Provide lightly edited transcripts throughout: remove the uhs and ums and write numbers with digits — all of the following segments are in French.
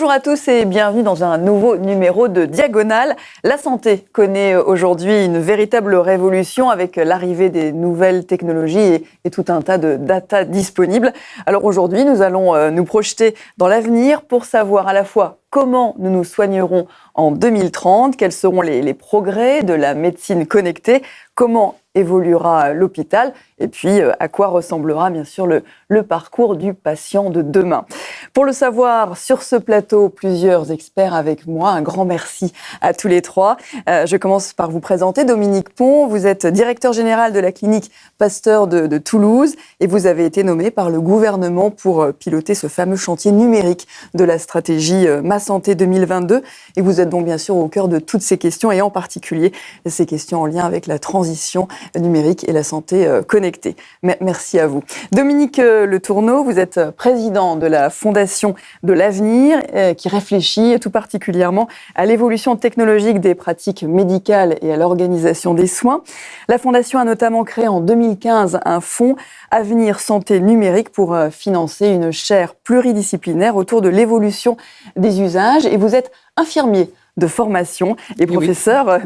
Bonjour à tous et bienvenue dans un nouveau numéro de Diagonale. La santé connaît aujourd'hui une véritable révolution avec l'arrivée des nouvelles technologies et tout un tas de data disponibles. Alors aujourd'hui, nous allons nous projeter dans l'avenir pour savoir à la fois comment nous nous soignerons en 2030, quels seront les progrès de la médecine connectée, comment évoluera l'hôpital et puis à quoi ressemblera bien sûr le parcours du patient de demain. Pour le savoir, sur ce plateau, plusieurs experts avec moi. Un grand merci à tous les trois. Je commence par vous présenter Dominique Pon. Vous êtes directeur général de la clinique Pasteur de Toulouse et vous avez été nommé par le gouvernement pour piloter ce fameux chantier numérique de la stratégie Ma Santé 2022. Et vous êtes donc bien sûr au cœur de toutes ces questions et en particulier ces questions en lien avec la transition numérique et la santé connectée. Merci à vous. Dominique Le Tourneau, vous êtes président de la Fondation de l'avenir qui réfléchit tout particulièrement à l'évolution technologique des pratiques médicales et à l'organisation des soins. La Fondation a notamment créé en 2015 un fonds Avenir Santé Numérique pour financer une chaire pluridisciplinaire autour de l'évolution des usages. Et vous êtes infirmier de formation et professeur,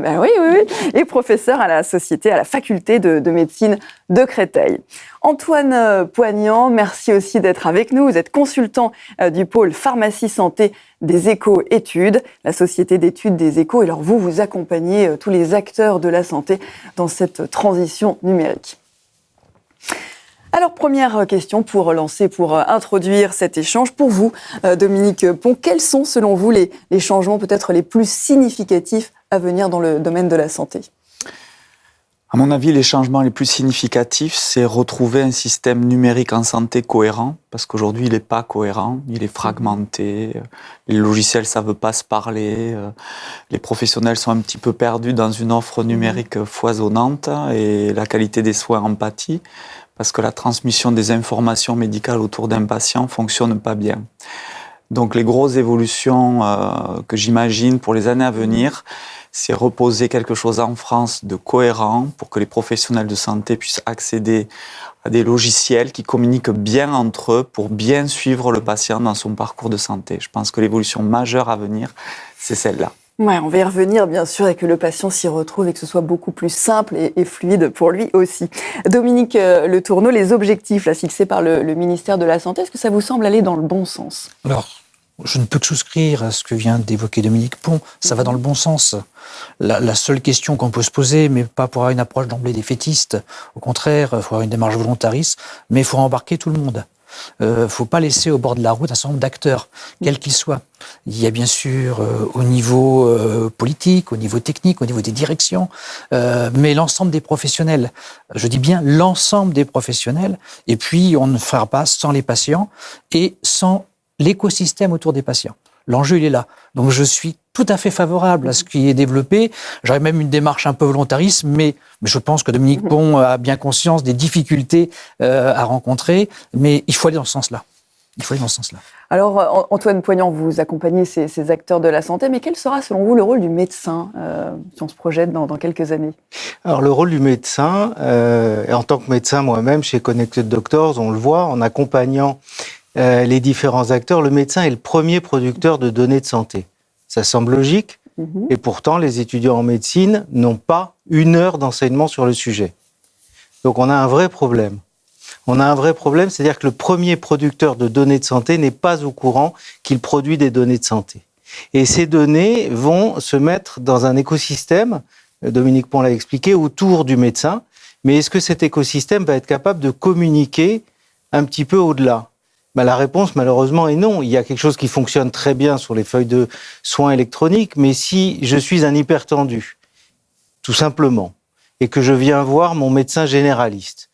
et professeur à la faculté de médecine de Créteil. Antoine Poignant, merci aussi d'être avec nous. Vous êtes consultant du pôle pharmacie santé des Éco-Études, la société d'études des échos. Et alors vous accompagnez tous les acteurs de la santé dans cette transition numérique. Alors, première question pour introduire cet échange. Pour vous, Dominique Pon, quels sont selon vous les changements peut-être les plus significatifs à venir dans le domaine de la santé ? À mon avis, les changements les plus significatifs, c'est retrouver un système numérique en santé cohérent, parce qu'aujourd'hui, il n'est pas cohérent, il est fragmenté, les logiciels ne savent pas se parler, les professionnels sont un petit peu perdus dans une offre numérique foisonnante et la qualité des soins en pâtit, parce que la transmission des informations médicales autour d'un patient ne fonctionne pas bien. Donc les grosses évolutions que j'imagine pour les années à venir, c'est reposer quelque chose en France de cohérent pour que les professionnels de santé puissent accéder à des logiciels qui communiquent bien entre eux pour bien suivre le patient dans son parcours de santé. Je pense que l'évolution majeure à venir, c'est celle-là. Ouais, on va y revenir bien sûr et que le patient s'y retrouve et que ce soit beaucoup plus simple et fluide pour lui aussi. Dominique Le Tourneau, les objectifs là, fixés par le ministère de la Santé, est-ce que ça vous semble aller dans le bon sens ? Alors, je ne peux que souscrire à ce que vient d'évoquer Dominique Pon. Ça va dans le bon sens. La seule question qu'on peut se poser, mais pas pour avoir une approche d'emblée défaitiste, au contraire, il faut avoir une démarche volontariste, mais il faut embarquer tout le monde. Il ne faut pas laisser au bord de la route un certain nombre d'acteurs, quels qu'ils soient. Il y a bien sûr au niveau politique, au niveau technique, au niveau des directions, mais l'ensemble des professionnels. Je dis bien l'ensemble des professionnels. Et puis, on ne fera pas sans les patients et sans l'écosystème autour des patients. L'enjeu, il est là. Donc, je suis tout à fait favorable à ce qui est développé. J'aurais même une démarche un peu volontariste, mais je pense que Dominique Pon a bien conscience des difficultés à rencontrer, mais il faut aller dans ce sens-là. Alors, Antoine Poignant, vous accompagnez ces acteurs de la santé, mais quel sera selon vous le rôle du médecin si on se projette dans quelques années ? Alors, le rôle du médecin, et en tant que médecin moi-même, chez Connected Doctors, on le voit, en accompagnant les différents acteurs, le médecin est le premier producteur de données de santé. Ça semble logique, et pourtant, les étudiants en médecine n'ont pas 1 heure d'enseignement sur le sujet. Donc, on a un vrai problème. C'est-à-dire que le premier producteur de données de santé n'est pas au courant qu'il produit des données de santé. Et ces données vont se mettre dans un écosystème, Dominique Pon l'a expliqué, autour du médecin. Mais est-ce que cet écosystème va être capable de communiquer un petit peu au-delà ? La réponse, malheureusement, est non. Il y a quelque chose qui fonctionne très bien sur les feuilles de soins électroniques, mais si je suis un hypertendu, tout simplement, et que je viens voir mon médecin généraliste,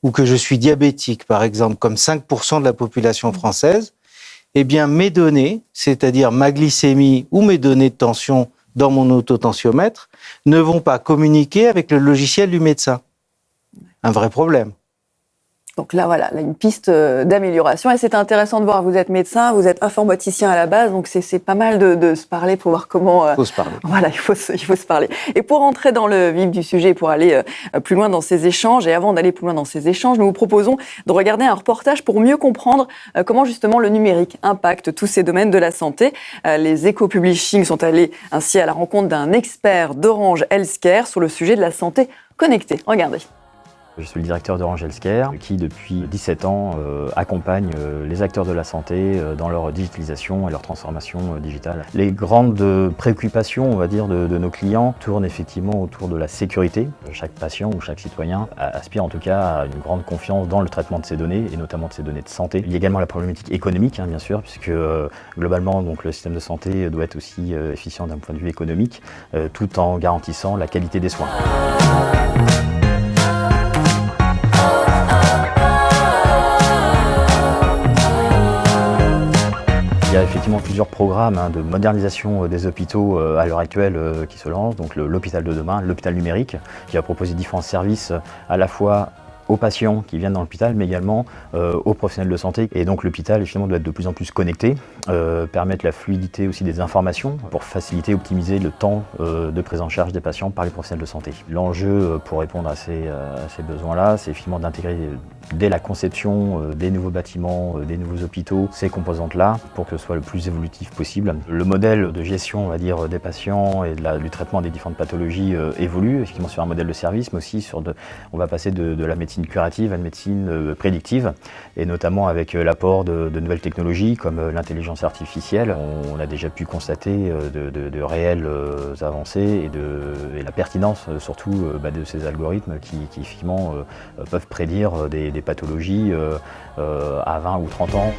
ou que je suis diabétique, par exemple, comme 5% de la population française, eh bien, mes données, c'est-à-dire ma glycémie ou mes données de tension dans mon autotensiomètre, ne vont pas communiquer avec le logiciel du médecin. Un vrai problème. Donc là, voilà, là, une piste d'amélioration. Et c'est intéressant de voir, vous êtes médecin, vous êtes informaticien à la base, donc c'est pas mal de se parler pour voir comment... Il faut se parler. Voilà, il faut se parler. Et pour entrer dans le vif du sujet, pour aller plus loin dans ces échanges, et avant d'aller plus loin dans ces échanges, nous vous proposons de regarder un reportage pour mieux comprendre comment justement le numérique impacte tous ces domaines de la santé. Les Eco-Publishing sont allés ainsi à la rencontre d'un expert d'Orange Healthcare sur le sujet de la santé connectée. Regardez. Je suis le directeur d'Orange Healthcare qui, depuis 17 ans, accompagne les acteurs de la santé dans leur digitalisation et leur transformation digitale. Les grandes préoccupations, on va dire, de nos clients tournent effectivement autour de la sécurité. Chaque patient ou chaque citoyen aspire en tout cas à une grande confiance dans le traitement de ses données et notamment de ses données de santé. Il y a également la problématique économique, bien sûr, puisque globalement, donc, le système de santé doit être aussi efficient d'un point de vue économique, tout en garantissant la qualité des soins. Il y a effectivement plusieurs programmes de modernisation des hôpitaux à l'heure actuelle qui se lancent. Donc l'hôpital de demain, l'hôpital numérique, qui va proposer différents services à la fois aux patients qui viennent dans l'hôpital, mais également aux professionnels de santé. Et donc l'hôpital, finalement, doit être de plus en plus connecté, permettre la fluidité aussi des informations pour faciliter, optimiser le temps de prise en charge des patients par les professionnels de santé. L'enjeu pour répondre à ces besoins-là, c'est finalement d'intégrer dès la conception des nouveaux bâtiments, des nouveaux hôpitaux, ces composantes-là, pour que ce soit le plus évolutif possible. Le modèle de gestion, on va dire, des patients et du traitement des différentes pathologies évolue, effectivement sur un modèle de service, mais aussi on va passer de la médecine curative à une médecine prédictive, et notamment avec l'apport de nouvelles technologies comme l'intelligence artificielle. On a déjà pu constater de réelles avancées et la pertinence surtout de ces algorithmes qui effectivement peuvent prédire des pathologies à 20 ou 30 ans.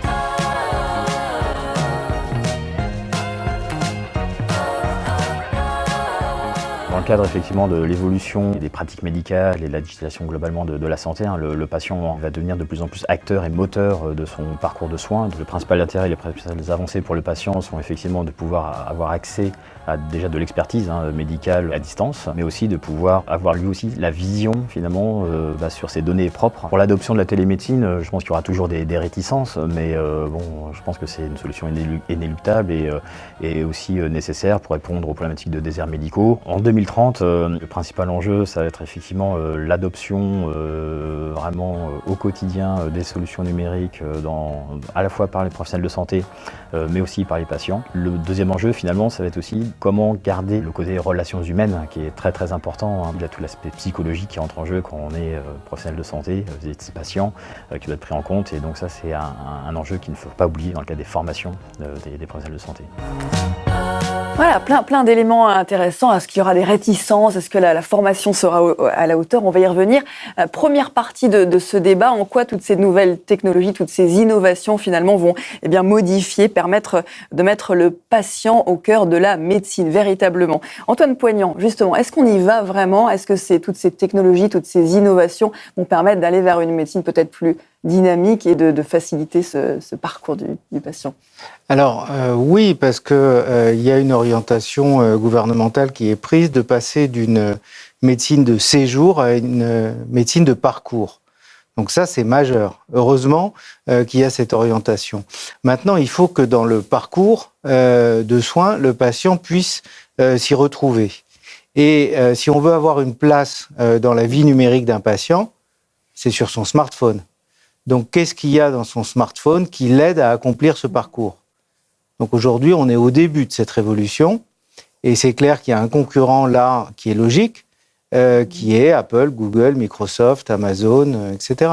Dans le cadre effectivement de l'évolution des pratiques médicales et de la digitalisation globalement de la santé, le patient va devenir de plus en plus acteur et moteur de son parcours de soins. Le principal intérêt et les principales avancées pour le patient sont effectivement de pouvoir avoir accès à déjà de l'expertise médicale à distance, mais aussi de pouvoir avoir lui aussi la vision finalement sur ses données propres. Pour l'adoption de la télémédecine, je pense qu'il y aura toujours des réticences, mais je pense que c'est une solution inéluctable et aussi nécessaire pour répondre aux problématiques de déserts médicaux. En 2030, le principal enjeu, ça va être effectivement l'adoption vraiment au quotidien des solutions numériques à la fois par les professionnels de santé, mais aussi par les patients. Le deuxième enjeu, finalement, ça va être aussi comment garder le côté relations humaines, qui est très très important. Il y a tout l'aspect psychologique qui entre en jeu quand on est professionnel de santé, des patients, qui doit être pris en compte. Et donc ça, c'est un enjeu qu'il ne faut pas oublier dans le cadre des formations des professionnels de santé. Voilà, plein d'éléments intéressants. Est-ce qu'il y aura des réticences? Est-ce que la formation sera à la hauteur? On va y revenir. Première partie de ce débat, en quoi toutes ces nouvelles technologies, toutes ces innovations finalement vont modifier, permettre de mettre le patient au cœur de la médecine, véritablement. Antoine Poignant, justement, est-ce qu'on y va vraiment? Est-ce que toutes ces technologies, toutes ces innovations vont permettre d'aller vers une médecine peut-être plus dynamique et de faciliter ce parcours du patient? Alors oui, parce que y a une orientation gouvernementale qui est prise de passer d'une médecine de séjour à une médecine de parcours. Donc ça, c'est majeur. Heureusement qu'il y a cette orientation. Maintenant, il faut que dans le parcours de soins, le patient puisse s'y retrouver. Et si on veut avoir une place dans la vie numérique d'un patient, c'est sur son smartphone. Donc, qu'est-ce qu'il y a dans son smartphone qui l'aide à accomplir ce parcours? Donc, aujourd'hui, on est au début de cette révolution. Et c'est clair qu'il y a un concurrent là qui est logique, qui est Apple, Google, Microsoft, Amazon, etc.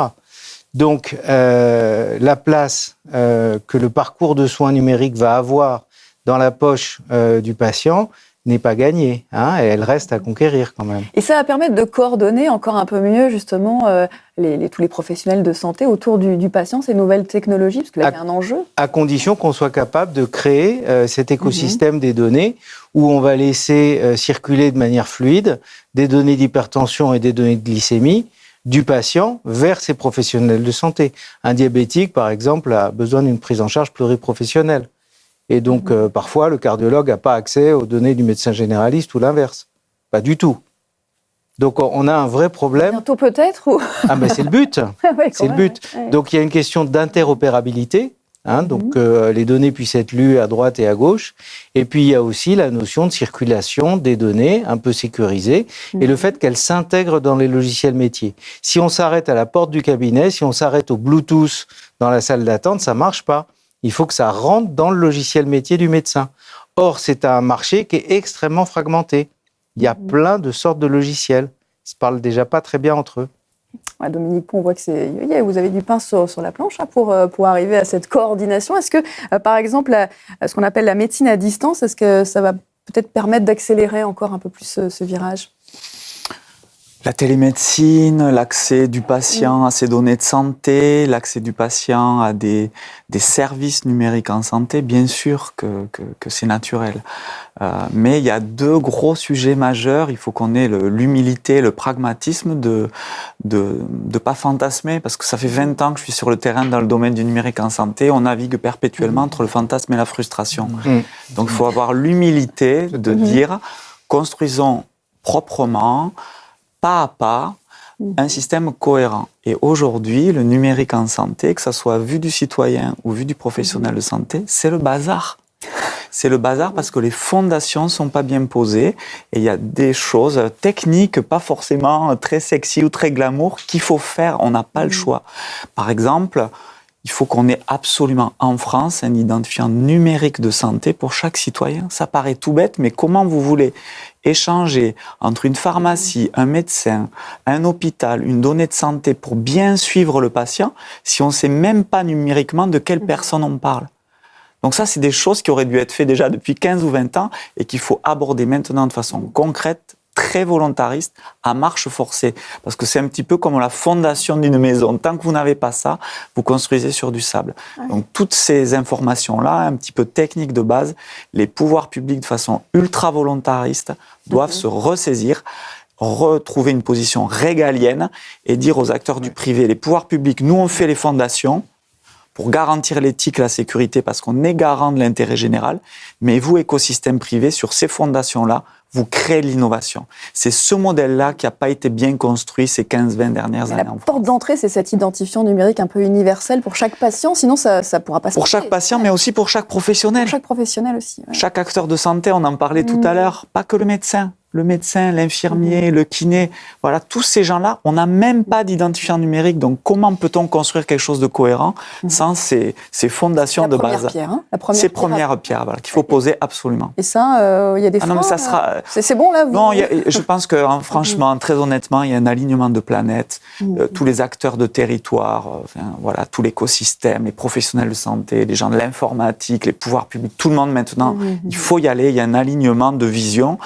Donc, la place que le parcours de soins numériques va avoir dans la poche du patient n'est pas gagnée, et elle reste à conquérir quand même. Et ça va permettre de coordonner encore un peu mieux justement tous les professionnels de santé autour du patient, ces nouvelles technologies, parce que là, il y a un enjeu. À condition qu'on soit capable de créer cet écosystème des données où on va laisser circuler de manière fluide des données d'hypertension et des données de glycémie du patient vers ses professionnels de santé. Un diabétique, par exemple, a besoin d'une prise en charge pluriprofessionnelle. Et donc, parfois, le cardiologue n'a pas accès aux données du médecin généraliste ou l'inverse. Pas du tout. Donc on a un vrai problème. Bientôt peut-être ou... Ah ben c'est le but. Ouais, C'est le but. ouais. Donc il y a une question d'interopérabilité. Donc les données puissent être lues à droite et à gauche. Et puis il y a aussi la notion de circulation des données un peu sécurisées et le fait qu'elles s'intègrent dans les logiciels métiers. Si on s'arrête à la porte du cabinet, si on s'arrête au Bluetooth dans la salle d'attente, ça marche pas. Il faut que ça rentre dans le logiciel métier du médecin. Or, c'est un marché qui est extrêmement fragmenté. Il y a plein de sortes de logiciels. Ils se parlent déjà pas très bien entre eux. Ouais, Dominique Pont, on voit que vous avez du pain sur la planche pour arriver à cette coordination. Est-ce que, par exemple, ce qu'on appelle la médecine à distance, est-ce que ça va peut-être permettre d'accélérer encore un peu plus ce virage ? La télémédecine, l'accès du patient à ses données de santé, l'accès du patient à des services numériques en santé, bien sûr que c'est naturel. Mais il y a deux gros sujets majeurs. Il faut qu'on ait l'humilité, le pragmatisme de pas fantasmer, parce que ça fait 20 ans que je suis sur le terrain dans le domaine du numérique en santé. On navigue perpétuellement entre le fantasme et la frustration. Donc il faut avoir l'humilité de dire, construisons proprement, pas à pas, un système cohérent. Et aujourd'hui, le numérique en santé, que ça soit vu du citoyen ou vu du professionnel de santé, c'est le bazar. C'est le bazar parce que les fondations ne sont pas bien posées et il y a des choses techniques, pas forcément très sexy ou très glamour, qu'il faut faire. On n'a pas le choix. Par exemple, il faut qu'on ait absolument en France un identifiant numérique de santé pour chaque citoyen. Ça paraît tout bête, mais comment vous voulez échanger entre une pharmacie, un médecin, un hôpital, une donnée de santé pour bien suivre le patient si on ne sait même pas numériquement de quelle personne on parle? Donc ça, c'est des choses qui auraient dû être faites déjà depuis 15 ou 20 ans et qu'il faut aborder maintenant de façon concrète, très volontariste, à marche forcée. Parce que c'est un petit peu comme la fondation d'une maison. Tant que vous n'avez pas ça, vous construisez sur du sable. Donc toutes ces informations-là, un petit peu techniques de base, les pouvoirs publics de façon ultra volontariste doivent se ressaisir, retrouver une position régalienne et dire aux acteurs du privé, les pouvoirs publics, nous on fait les fondations pour garantir l'éthique, la sécurité, parce qu'on est garant de l'intérêt général, mais vous, écosystème privé, sur ces fondations-là, vous créez de l'innovation. C'est ce modèle-là qui n'a pas été bien construit ces 15-20 dernières années. La porte d'entrée, c'est cet identifiant numérique un peu universel pour chaque patient, sinon ça ne pourra pas se passer. Pour chaque patient, mais aussi pour chaque professionnel. Pour chaque professionnel aussi. Ouais. Chaque acteur de santé, on en parlait tout à l'heure, pas que le médecin. Le médecin, l'infirmier, le kiné, voilà, tous ces gens-là, on n'a même pas d'identifiant numérique. Donc, comment peut-on construire quelque chose de cohérent sans ces fondations de base? C'est première pierre, voilà, qu'il faut poser absolument. Et ça, il y a des freins. Non, mais ça sera. C'est bon là. Non, je pense que franchement, très honnêtement, il y a un alignement de planètes. Tous les acteurs de territoire, voilà, tout l'écosystème, les professionnels de santé, les gens de l'informatique, les pouvoirs publics, tout le monde maintenant. Il faut y aller. Il y a un alignement de vision.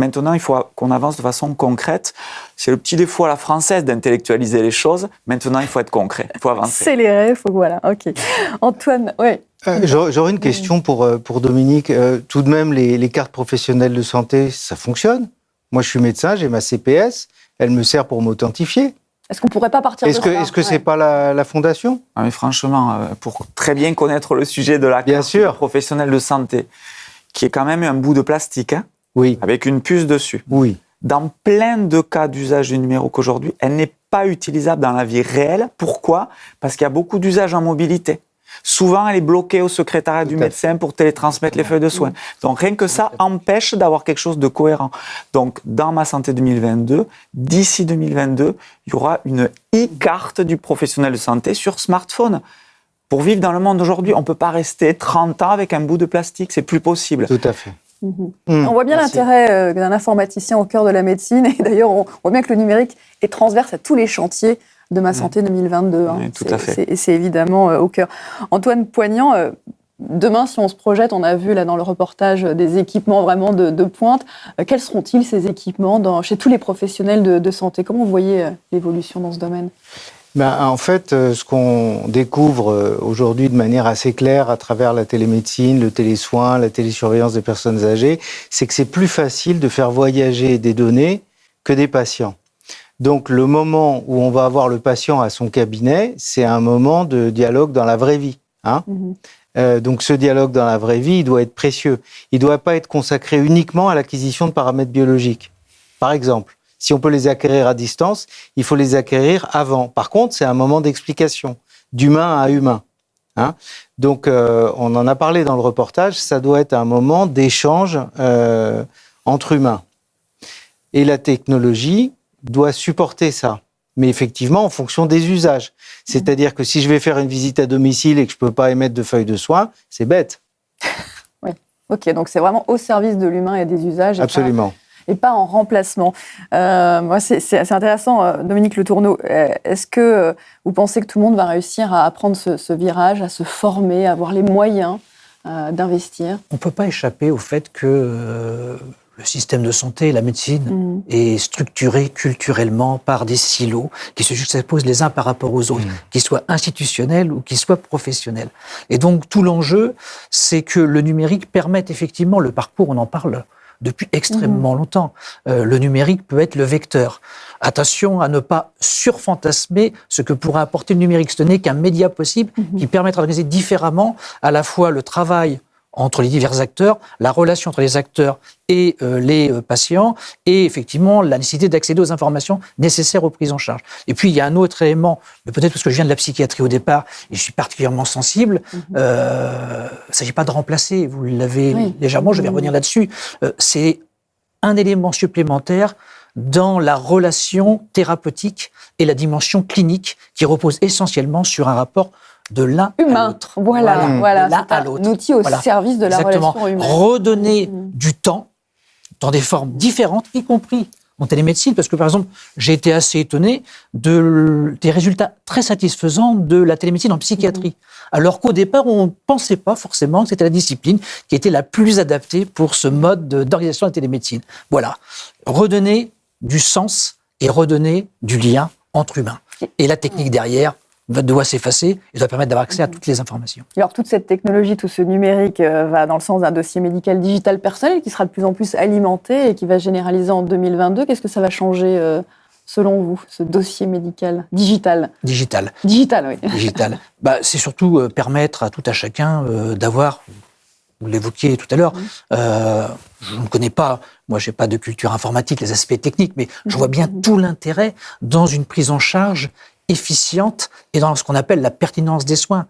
Maintenant, il faut qu'on avance de façon concrète. C'est le petit défaut à la française d'intellectualiser les choses. Maintenant, il faut être concret. Il faut avancer. Accélérer, il faut voilà. Ok. Antoine, oui. J'aurais une question pour Dominique. Tout de même, les cartes professionnelles de santé, ça fonctionne? Moi, je suis médecin, j'ai ma CPS. Elle me sert pour m'authentifier. Est-ce qu'on ne pourrait pas partir de ça? Est-ce que c'est pas la fondation? Mais franchement, pour très bien connaître le sujet de la carte professionnelle de santé, qui est quand même un bout de plastique, hein, oui, avec une puce dessus. Oui. Dans plein de cas d'usage du numérique aujourd'hui, elle n'est pas utilisable dans la vie réelle. Pourquoi? Parce qu'il y a beaucoup d'usages en mobilité. Souvent, elle est bloquée au secrétariat du médecin pour télétransmettre les feuilles de soins. Donc, rien que ça empêche d'avoir quelque chose de cohérent. Donc, dans Ma Santé 2022, d'ici 2022, il y aura une e-carte du professionnel de santé sur smartphone. Pour vivre dans le monde d'aujourd'hui, on ne peut pas rester 30 ans avec un bout de plastique. C'est plus possible. Tout à fait. On voit bien l'intérêt d'un informaticien au cœur de la médecine. Et d'ailleurs, on voit bien que le numérique est transverse à tous les chantiers de Ma Santé 2022. Oui, tout à fait. Et c'est évidemment au cœur. Antoine Poignant, demain, si on se projette, on a vu là dans le reportage des équipements vraiment de pointe. Quels seront-ils ces équipements chez tous les professionnels de santé? Comment vous voyez l'évolution dans ce domaine? En fait, ce qu'on découvre aujourd'hui de manière assez claire à travers la télémédecine, le télésoin, la télésurveillance des personnes âgées, c'est que c'est plus facile de faire voyager des données que des patients. Donc, le moment où on va avoir le patient à son cabinet, c'est un moment de dialogue dans la vraie vie. Donc, ce dialogue dans la vraie vie, il doit être précieux. Il ne doit pas être consacré uniquement à l'acquisition de paramètres biologiques. Par exemple, Si on peut les acquérir à distance, il faut les acquérir avant. Par contre, c'est un moment d'explication, d'humain à humain. Hein. Donc, on en a parlé dans le reportage, ça doit être un moment d'échange entre humains. Et la technologie doit supporter ça. Mais effectivement, en fonction des usages. C'est-à-dire que si je vais faire une visite à domicile et que je ne peux pas émettre de feuilles de soins, c'est bête. Oui, ok, donc c'est vraiment au service de l'humain et des usages. Absolument. Et pas en remplacement. Moi, c'est intéressant, Dominique Le Tourneau. Est-ce que vous pensez que tout le monde va réussir à prendre ce virage, à se former, à avoir les moyens d'investir? On ne peut pas échapper au fait que le système de santé, la médecine, est structuré culturellement par des silos qui se juxtaposent les uns par rapport aux autres, qu'ils soient institutionnels ou qu'ils soient professionnels. Et donc, tout l'enjeu, c'est que le numérique permette effectivement le parcours, on en parle depuis extrêmement longtemps. Le numérique peut être le vecteur. Attention à ne pas surfantasmer ce que pourra apporter le numérique. Ce n'est qu'un média possible qui permettra d'organiser différemment à la fois le travail entre les divers acteurs, la relation entre les acteurs et les patients, et effectivement la nécessité d'accéder aux informations nécessaires aux prises en charge. Et puis il y a un autre élément, mais peut-être parce que je viens de la psychiatrie au départ, et je suis particulièrement sensible, il ne s'agit pas de remplacer, vous l'avez légèrement, je vais revenir là-dessus, c'est un élément supplémentaire dans la relation thérapeutique et la dimension clinique qui repose essentiellement sur un rapport de l'un à l'autre. Voilà. L'un C'est à l'autre. un outil au service de la relation humaine. Redonner du temps dans des formes différentes, y compris en télémédecine, parce que par exemple, j'ai été assez étonné des résultats très satisfaisants de la télémédecine en psychiatrie. Alors qu'au départ, on ne pensait pas forcément que c'était la discipline qui était la plus adaptée pour ce mode d'organisation de la télémédecine. Voilà. Redonner du sens et redonner du lien entre humains. Et la technique derrière doit s'effacer et doit permettre d'avoir accès à toutes les informations. Alors toute cette technologie, tout ce numérique va dans le sens d'un dossier médical digital personnel qui sera de plus en plus alimenté et qui va se généraliser en 2022. Qu'est-ce que ça va changer selon vous, ce dossier médical digital ? Digital, oui. Digital. C'est surtout permettre à tout à chacun d'avoir, vous l'évoquiez tout à l'heure, je ne connais pas, moi je n'ai pas de culture informatique, les aspects techniques, mais je vois bien tout l'intérêt dans une prise en charge efficiente et dans ce qu'on appelle la pertinence des soins.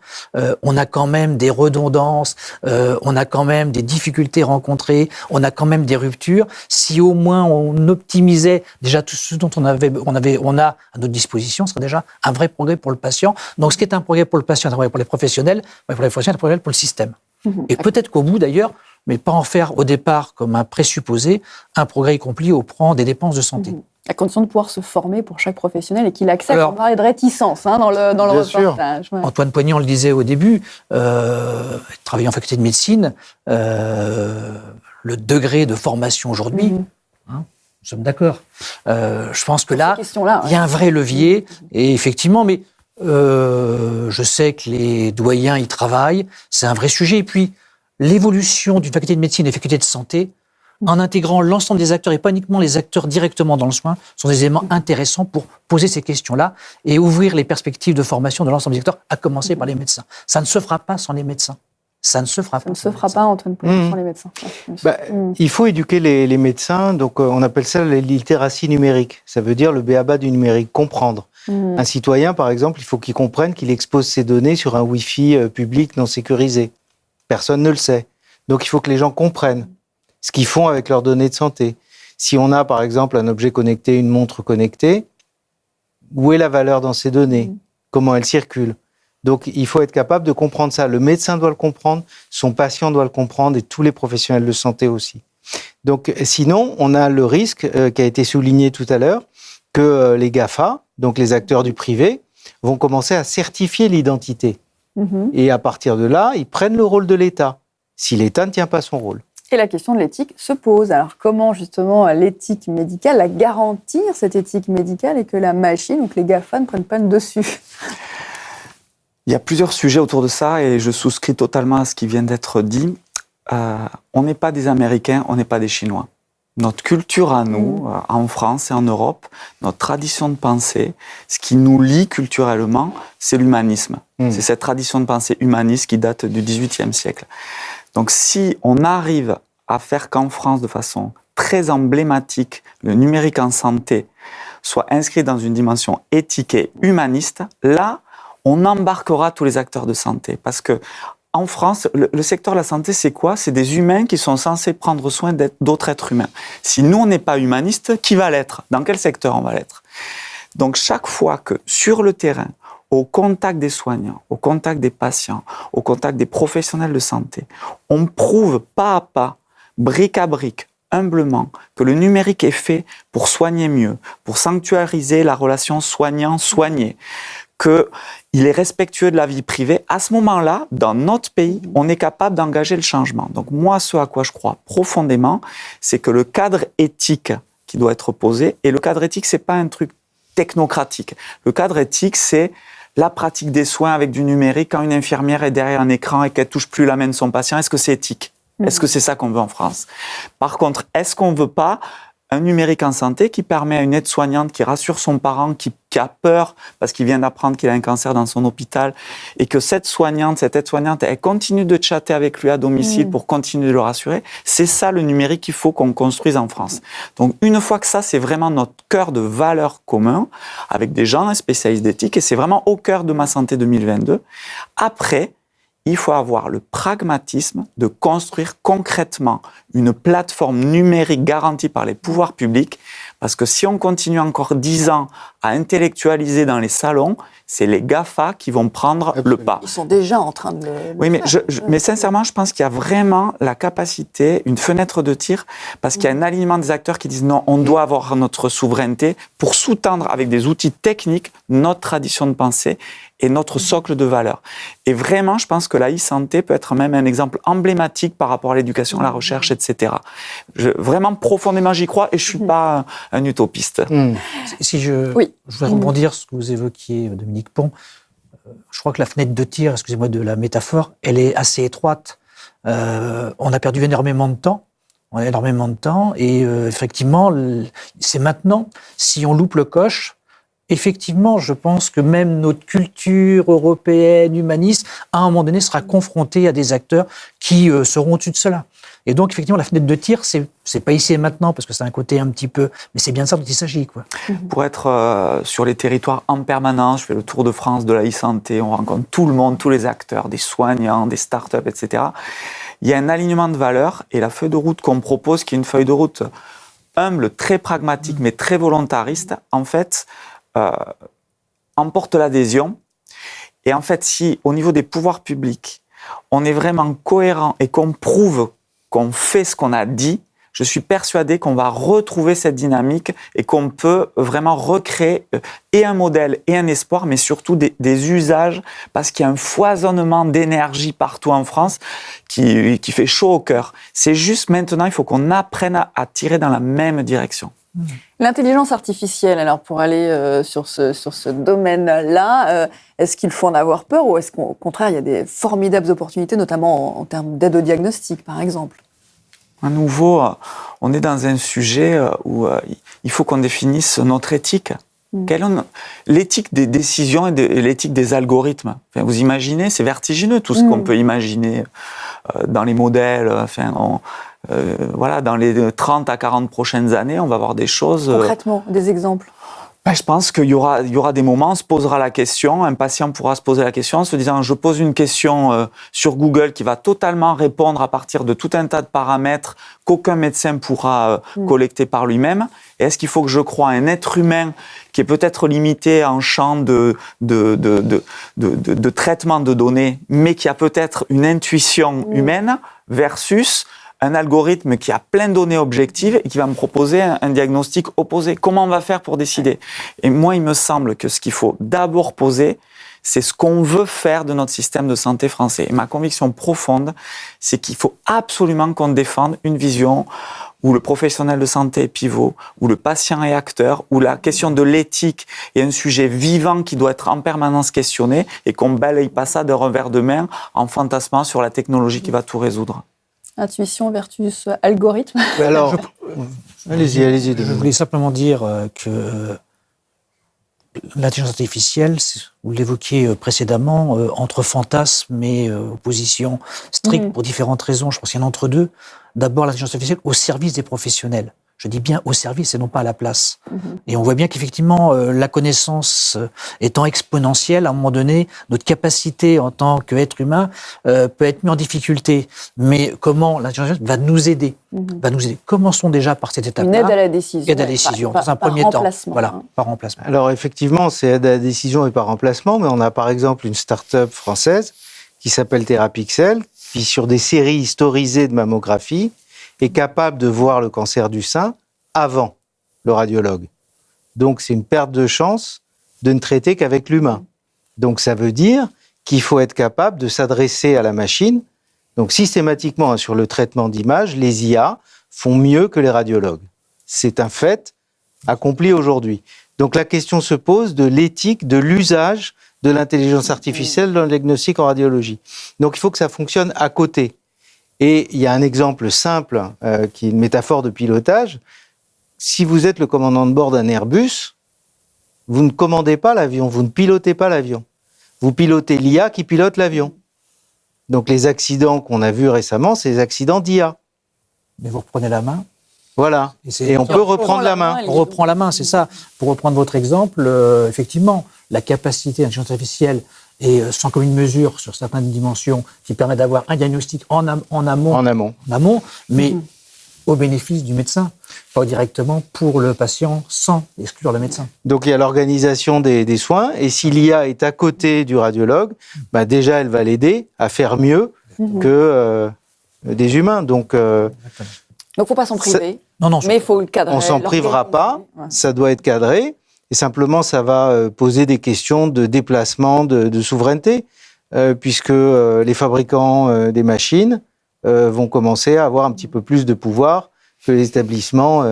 On a quand même des redondances, on a quand même des difficultés rencontrées, on a quand même des ruptures. Si au moins on optimisait déjà tout ce dont on a à notre disposition, ce serait déjà un vrai progrès pour le patient. Donc ce qui est un progrès pour le patient, un progrès pour les professionnels, pour les professionnels, un progrès pour le système. Et peut-être qu'au bout d'ailleurs, mais pas en faire au départ comme un présupposé, un progrès accompli au prix des dépenses de santé. À condition de pouvoir se former pour chaque professionnel et qu'il accepte. On parlait de réticence dans le reportage. Ouais. Antoine Poignant le disait au début, travaillant en faculté de médecine, le degré de formation aujourd'hui, nous sommes d'accord. Je pense que là, il y a un vrai levier, et effectivement, mais je sais que les doyens y travaillent, c'est un vrai sujet. Et puis, l'évolution d'une faculté de médecine et d'une faculté de santé, en intégrant l'ensemble des acteurs et pas uniquement les acteurs directement dans le soin, sont des éléments intéressants pour poser ces questions-là et ouvrir les perspectives de formation de l'ensemble des acteurs, à commencer par les médecins. Ça ne se fera pas sans les médecins. Ça ne se fera pas, Antoine Poignant, sans les médecins. Il faut éduquer les médecins, donc on appelle ça la littératie numérique. Ça veut dire le b.a.-ba du numérique, comprendre. Un citoyen, par exemple, il faut qu'il comprenne qu'il expose ses données sur un Wi-Fi public non sécurisé. Personne ne le sait. Donc il faut que les gens comprennent ce qu'ils font avec leurs données de santé. Si on a, par exemple, un objet connecté, une montre connectée, où est la valeur dans ces données ? Comment elles circulent ? Donc, il faut être capable de comprendre ça. Le médecin doit le comprendre, son patient doit le comprendre et tous les professionnels de santé aussi. Donc, sinon, on a le risque qui a été souligné tout à l'heure, que les GAFA, donc les acteurs du privé, vont commencer à certifier l'identité. Et à partir de là, ils prennent le rôle de l'État, si l'État ne tient pas son rôle. Et la question de l'éthique se pose. Alors comment justement l'éthique médicale, la garantir cette éthique médicale et que la machine ou que les GAFA ne prennent pas le dessus ? Il y a plusieurs sujets autour de ça et je souscris totalement à ce qui vient d'être dit. On n'est pas des Américains, on n'est pas des Chinois. Notre culture à nous, en France et en Europe, notre tradition de pensée, ce qui nous lie culturellement, c'est l'humanisme. C'est cette tradition de pensée humaniste qui date du XVIIIe siècle. Donc si on arrive à faire qu'en France, de façon très emblématique, le numérique en santé, soit inscrit dans une dimension éthique et humaniste, là, on embarquera tous les acteurs de santé. Parce que en France, le secteur de la santé, c'est quoi? C'est des humains qui sont censés prendre soin d'autres êtres humains. Si nous, on n'est pas humaniste, qui va l'être? Dans quel secteur on va l'être? Donc, chaque fois que, sur le terrain, au contact des soignants, au contact des patients, au contact des professionnels de santé, on prouve pas à pas, brique à brique, humblement, que le numérique est fait pour soigner mieux, pour sanctuariser la relation soignant-soigné, qu'il est respectueux de la vie privée, à ce moment-là, dans notre pays, on est capable d'engager le changement. Donc moi, ce à quoi je crois profondément, c'est que le cadre éthique qui doit être posé, et le cadre éthique, c'est pas un truc technocratique. Le cadre éthique, c'est la pratique des soins avec du numérique. Quand une infirmière est derrière un écran et qu'elle touche plus la main de son patient, est-ce que c'est éthique? Est-ce que c'est ça qu'on veut en France? Par contre, est-ce qu'on veut pas un numérique en santé qui permet à une aide-soignante qui rassure son parent qui a peur parce qu'il vient d'apprendre qu'il a un cancer dans son hôpital et que cette aide-soignante, elle continue de chatter avec lui à domicile pour continuer de le rassurer? C'est ça le numérique qu'il faut qu'on construise en France. Donc une fois que ça, c'est vraiment notre cœur de valeurs communs avec des gens spécialistes d'éthique et c'est vraiment au cœur de Ma Santé 2022. Après, il faut avoir le pragmatisme de construire concrètement une plateforme numérique garantie par les pouvoirs publics, parce que si on continue encore 10 ans à intellectualiser dans les salons, c'est les GAFA qui vont prendre le pas. Ils sont déjà en train de le Oui, mais, faire. mais sincèrement, je pense qu'il y a vraiment la capacité, une fenêtre de tir, parce qu'il y a un alignement des acteurs qui disent non, on doit avoir notre souveraineté pour sous-tendre avec des outils techniques notre tradition de pensée et notre socle de valeurs. Et vraiment, je pense que la e-santé peut être même un exemple emblématique par rapport à l'éducation, à la recherche, etc. Vraiment, profondément, j'y crois et je ne suis pas un utopiste. Si je voudrais rebondir sur ce que vous évoquiez, Dominique Pont. Je crois que la fenêtre de tir, excusez-moi de la métaphore, elle est assez étroite. On a perdu énormément de temps. Et effectivement, c'est maintenant. Si on loupe le coche, effectivement, je pense que même notre culture européenne, humaniste, à un moment donné, sera confrontée à des acteurs qui seront au-dessus de cela. Et donc, effectivement, la fenêtre de tir, c'est pas ici et maintenant, parce que c'est un côté un petit peu... Mais c'est bien de ça dont il s'agit, quoi. Pour être sur les territoires en permanence, je fais le tour de France de la e-santé, on rencontre tout le monde, tous les acteurs, des soignants, des startups, etc. Il y a un alignement de valeurs, et la feuille de route qu'on propose, qui est une feuille de route humble, très pragmatique, mais très volontariste, en fait... emporte l'adhésion. Et en fait, si au niveau des pouvoirs publics, on est vraiment cohérent et qu'on prouve qu'on fait ce qu'on a dit, je suis persuadé qu'on va retrouver cette dynamique et qu'on peut vraiment recréer et un modèle et un espoir, mais surtout des usages, parce qu'il y a un foisonnement d'énergie partout en France qui fait chaud au cœur. C'est juste maintenant, il faut qu'on apprenne à tirer dans la même direction. L'intelligence artificielle, alors pour aller sur ce domaine-là, est-ce qu'il faut en avoir peur ou est-ce qu'au contraire, il y a des formidables opportunités, notamment en termes d'aide au diagnostic, par exemple? À nouveau, on est dans un sujet où il faut qu'on définisse notre éthique. L'éthique des décisions et l'éthique des algorithmes. Enfin, vous imaginez, c'est vertigineux tout ce qu'on peut imaginer dans les modèles. Voilà, dans les 30 à 40 prochaines années, on va avoir des choses... Concrètement, des exemples? Je pense qu'il y aura des moments, on se posera la question, un patient pourra se poser la question en se disant je pose une question sur Google qui va totalement répondre à partir de tout un tas de paramètres qu'aucun médecin pourra collecter par lui-même. Et est-ce qu'il faut que je croie à un être humain qui est peut-être limité en champ de traitement de données, mais qui a peut-être une intuition humaine versus un algorithme qui a plein de données objectives et qui va me proposer un diagnostic opposé. Comment on va faire pour décider? Et moi, il me semble que ce qu'il faut d'abord poser, c'est ce qu'on veut faire de notre système de santé français. Et ma conviction profonde, c'est qu'il faut absolument qu'on défende une vision où le professionnel de santé est pivot, où le patient est acteur, où la question de l'éthique est un sujet vivant qui doit être en permanence questionné et qu'on ne balaye pas ça d'un revers de main en fantasmant sur la technologie qui va tout résoudre. Intuition versus algorithme. Alors, allez-y. Je voulais simplement dire que L'intelligence artificielle, vous l'évoquiez précédemment, entre fantasmes et opposition stricte pour différentes raisons. Je pense qu'il y en a entre deux. D'abord, l'intelligence artificielle au service des professionnels. Je dis bien au service et non pas à la place. Et on voit bien qu'effectivement, la connaissance étant exponentielle, à un moment donné, notre capacité en tant qu'être humain peut être mise en difficulté. Mais comment l'intelligence artificielle va nous aider Commençons déjà par cette étape-là. Une aide à la décision. Aide à la décision, dans un premier temps. Voilà, par remplacement. Alors effectivement, c'est aide à la décision et par remplacement, mais on a par exemple une start-up française qui s'appelle Therapixel, qui sur des séries historisées de mammographie est capable de voir le cancer du sein avant le radiologue. Donc c'est une perte de chance de ne traiter qu'avec l'humain. Donc ça veut dire qu'il faut être capable de s'adresser à la machine. Donc systématiquement, sur le traitement d'image, les IA font mieux que les radiologues. C'est un fait accompli aujourd'hui. Donc la question se pose de l'éthique, de l'usage de l'intelligence artificielle dans le diagnostic en radiologie. Donc il faut que ça fonctionne à côté. Et il y a un exemple simple qui est une métaphore de pilotage. Si vous êtes le commandant de bord d'un Airbus, vous ne commandez pas l'avion, vous ne pilotez pas l'avion. Vous pilotez l'IA qui pilote l'avion. Donc les accidents qu'on a vus récemment, c'est des accidents d'IA. Mais vous reprenez la main. Voilà. Et on peut reprendre la main. On reprend la main, c'est ça. Pour reprendre votre exemple, effectivement, la capacité de l'intelligence artificielle est sans commune mesure sur certaines dimensions qui permet d'avoir un diagnostic en amont, mais au bénéfice du médecin, pas directement pour le patient sans exclure le médecin. Donc il y a l'organisation des soins, et si l'IA est à côté du radiologue, bah déjà elle va l'aider à faire mieux que des humains. Donc faut pas s'en priver. Non, mais il faut le cadrer. On s'en privera pas, ça doit être cadré, et simplement ça va poser des questions de déplacement, de souveraineté, puisque les fabricants des machines vont commencer à avoir un petit peu plus de pouvoir que les établissements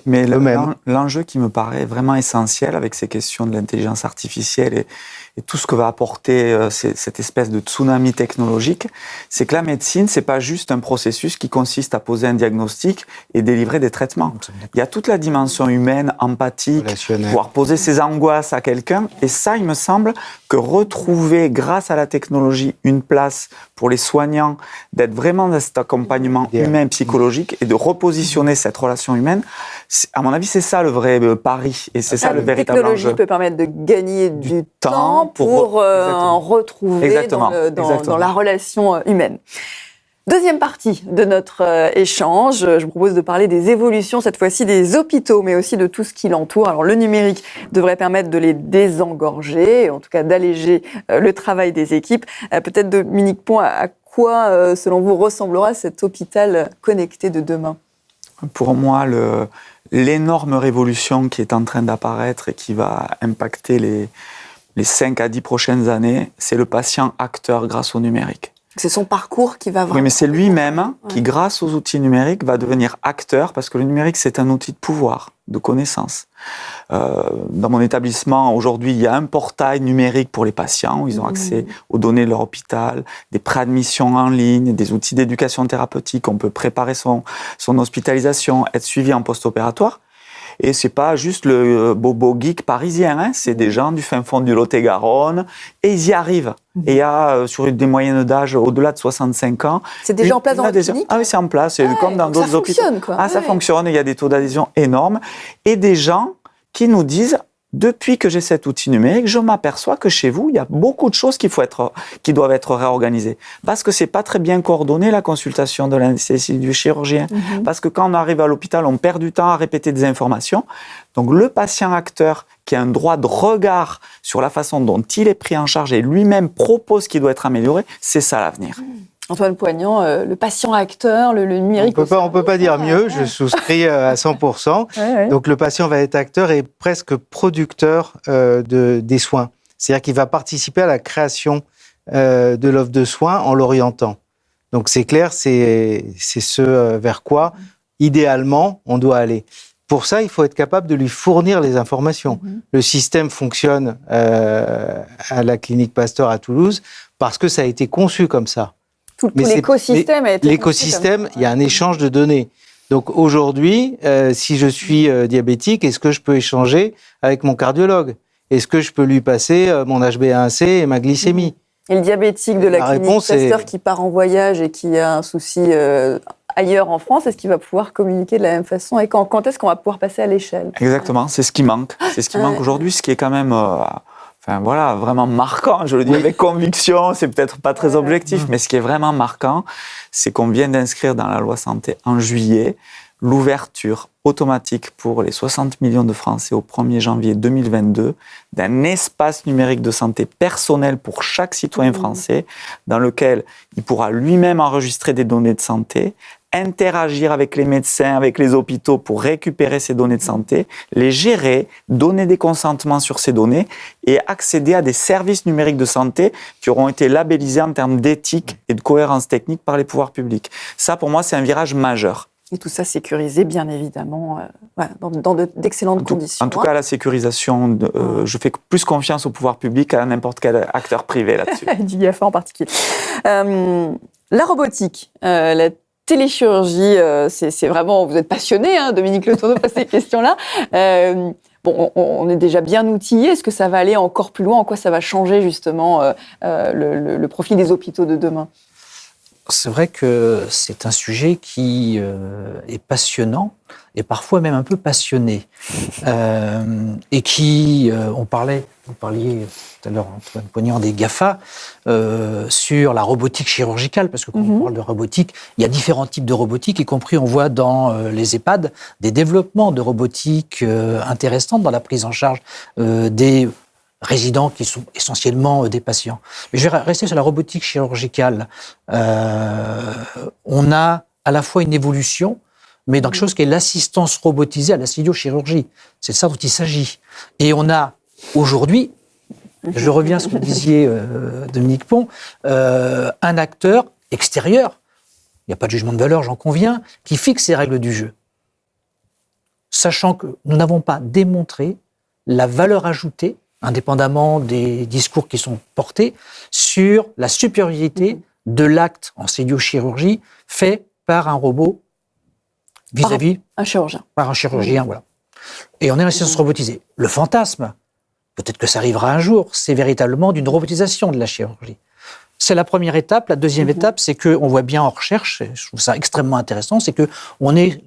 mais eux-mêmes. L'enjeu qui me paraît vraiment essentiel avec ces questions de l'intelligence artificielle et tout ce que va apporter cette espèce de tsunami technologique, c'est que la médecine, c'est pas juste un processus qui consiste à poser un diagnostic et délivrer des traitements. Il y a toute la dimension humaine, empathique, pouvoir poser ses angoisses à quelqu'un. Et ça, il me semble que retrouver, grâce à la technologie, une place pour les soignants, d'être vraiment dans cet accompagnement humain, psychologique, et de repositionner cette relation humaine, à mon avis, c'est ça le vrai pari. Et c'est ça le véritable enjeu. La technologie peut permettre de gagner du temps pour en retrouver dans la relation humaine. Deuxième partie de notre échange, je vous propose de parler des évolutions, cette fois-ci des hôpitaux, mais aussi de tout ce qui l'entoure. Alors le numérique devrait permettre de les désengorger, en tout cas d'alléger le travail des équipes. Peut-être Dominique Pont, à quoi, selon vous, ressemblera cet hôpital connecté de demain ? Pour moi, l'énorme révolution qui est en train d'apparaître et qui va impacter les 5 à 10 prochaines années, c'est le patient acteur grâce au numérique. C'est son parcours qui va vraiment... Oui, mais c'est lui-même qui, grâce aux outils numériques, va devenir acteur, parce que le numérique, c'est un outil de pouvoir, de connaissance. Dans mon établissement, aujourd'hui, il y a un portail numérique pour les patients, où ils ont accès aux données de leur hôpital, des préadmissions en ligne, des outils d'éducation thérapeutique, on peut préparer son hospitalisation, être suivi en post-opératoire. Et c'est pas juste le bobo geek parisien, c'est des gens du fin fond du Lot-et-Garonne, et ils y arrivent. Et il y a, sur des moyennes d'âge au-delà de 65 ans... C'est déjà en place dans la clinique ? Ah oui, c'est en place, c'est comme dans d'autres hôpitaux. Ça fonctionne, quoi. Ça fonctionne, il y a des taux d'adhésion énormes. Et des gens qui nous disent... Depuis que j'ai cet outil numérique, je m'aperçois que chez vous, il y a beaucoup de choses qui doivent être réorganisées. Parce que c'est pas très bien coordonné, la consultation de l'anesthésiste du chirurgien. Parce que quand on arrive à l'hôpital, on perd du temps à répéter des informations. Donc le patient acteur, qui a un droit de regard sur la façon dont il est pris en charge et lui-même propose qu'il doit être amélioré, c'est ça l'avenir. Antoine Poignant, le patient acteur, le numérique... On peut pas dire mieux, je souscris à 100%. Donc le patient va être acteur et presque producteur des soins. C'est-à-dire qu'il va participer à la création de l'offre de soins en l'orientant. Donc c'est clair, c'est ce vers quoi, idéalement, on doit aller. Pour ça, il faut être capable de lui fournir les informations. Le système fonctionne à la clinique Pasteur à Toulouse parce que ça a été conçu comme ça. Tout l'écosystème a été l'écosystème, il y a un échange de données. Donc aujourd'hui, si je suis diabétique, est-ce que je peux échanger avec mon cardiologue ? est-ce que je peux lui passer mon HbA1c et ma glycémie ? Et le diabétique de la clinique réponse est- Pasteur qui part en voyage et qui a un souci ailleurs en France, est-ce qu'il va pouvoir communiquer de la même façon? Et quand est-ce qu'on va pouvoir passer à l'échelle? Exactement, c'est ce qui manque. C'est ce qui manque aujourd'hui, ce qui est quand même vraiment marquant. Je le dis avec conviction, c'est peut-être pas très objectif, mais ce qui est vraiment marquant, c'est qu'on vient d'inscrire dans la loi santé en juillet l'ouverture automatique pour les 60 millions de Français au 1er janvier 2022 d'un espace numérique de santé personnel pour chaque citoyen français dans lequel il pourra lui-même enregistrer des données de santé, interagir avec les médecins, avec les hôpitaux pour récupérer ces données de santé, les gérer, donner des consentements sur ces données et accéder à des services numériques de santé qui auront été labellisés en termes d'éthique et de cohérence technique par les pouvoirs publics. Ça, pour moi, c'est un virage majeur. Et tout ça sécurisé, bien évidemment, dans d'excellentes conditions. En tout cas, la sécurisation, je fais plus confiance au pouvoir public qu'à n'importe quel acteur privé là-dessus. Du GAFA en particulier. La robotique, la téléchirurgie, c'est vraiment... Vous êtes passionné, Dominique Le Tourneau, par ces questions-là. On est déjà bien outillé. Est-ce que ça va aller encore plus loin? En quoi ça va changer, justement, le profil des hôpitaux de demain? C'est vrai que c'est un sujet qui est passionnant et parfois même un peu passionné. Et qui, vous parliez tout à l'heure, Antoine Poignard, des GAFA, sur la robotique chirurgicale, parce que quand on parle de robotique, il y a différents types de robotique, y compris on voit dans les EHPAD des développements de robotique intéressants dans la prise en charge des résidents qui sont essentiellement des patients. Mais je vais rester sur la robotique chirurgicale. On a à la fois une évolution, mais dans quelque chose qui est l'assistance robotisée à la stéliochirurgie. C'est de ça dont il s'agit. Et on a aujourd'hui, je reviens à ce que vous disiez, Dominique Pont, un acteur extérieur, il n'y a pas de jugement de valeur, j'en conviens, qui fixe les règles du jeu. Sachant que nous n'avons pas démontré la valeur ajoutée, indépendamment des discours qui sont portés, sur la supériorité de l'acte en stéliochirurgie fait par un robot vis-à-vis un chirurgien. Par un chirurgien, voilà. Et on est en assistance robotisée. Le fantasme, peut-être que ça arrivera un jour, c'est véritablement d'une robotisation de la chirurgie. C'est la première étape. La deuxième étape, c'est qu'on voit bien en recherche, et je trouve ça extrêmement intéressant, c'est qu'on est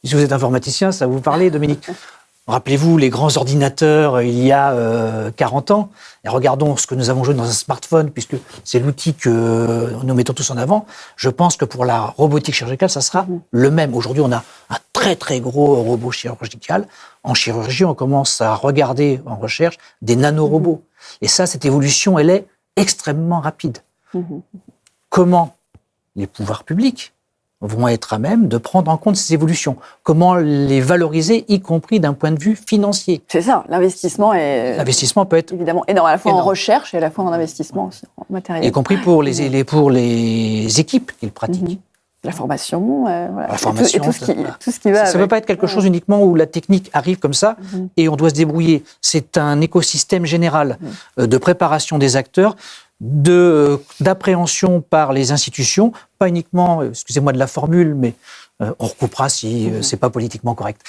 si vous êtes informaticien, ça va vous parler, Dominique. Rappelez-vous les grands ordinateurs il y a 40 ans, et regardons ce que nous avons joué dans un smartphone, puisque c'est l'outil que nous mettons tous en avant. Je pense que pour la robotique chirurgicale, ça sera le même. Aujourd'hui, on a un très très gros robot chirurgical. En chirurgie, on commence à regarder en recherche des nanorobots. Et ça, cette évolution, elle est extrêmement rapide. Comment les pouvoirs publics vont être à même de prendre en compte ces évolutions. Comment les valoriser, y compris d'un point de vue financier. C'est ça, l'investissement est... L'investissement peut être évidemment énorme, à la fois en recherche et à la fois en investissement aussi, en matériel. Y compris pour les équipes qui le pratiquent. La formation, voilà. La formation, tout ce qui va ça ne peut pas être quelque chose uniquement où la technique arrive comme ça et on doit se débrouiller. C'est un écosystème général de préparation des acteurs, d'appréhension par les institutions, pas uniquement, excusez-moi de la formule, mais on recoupera si c'est pas politiquement correct,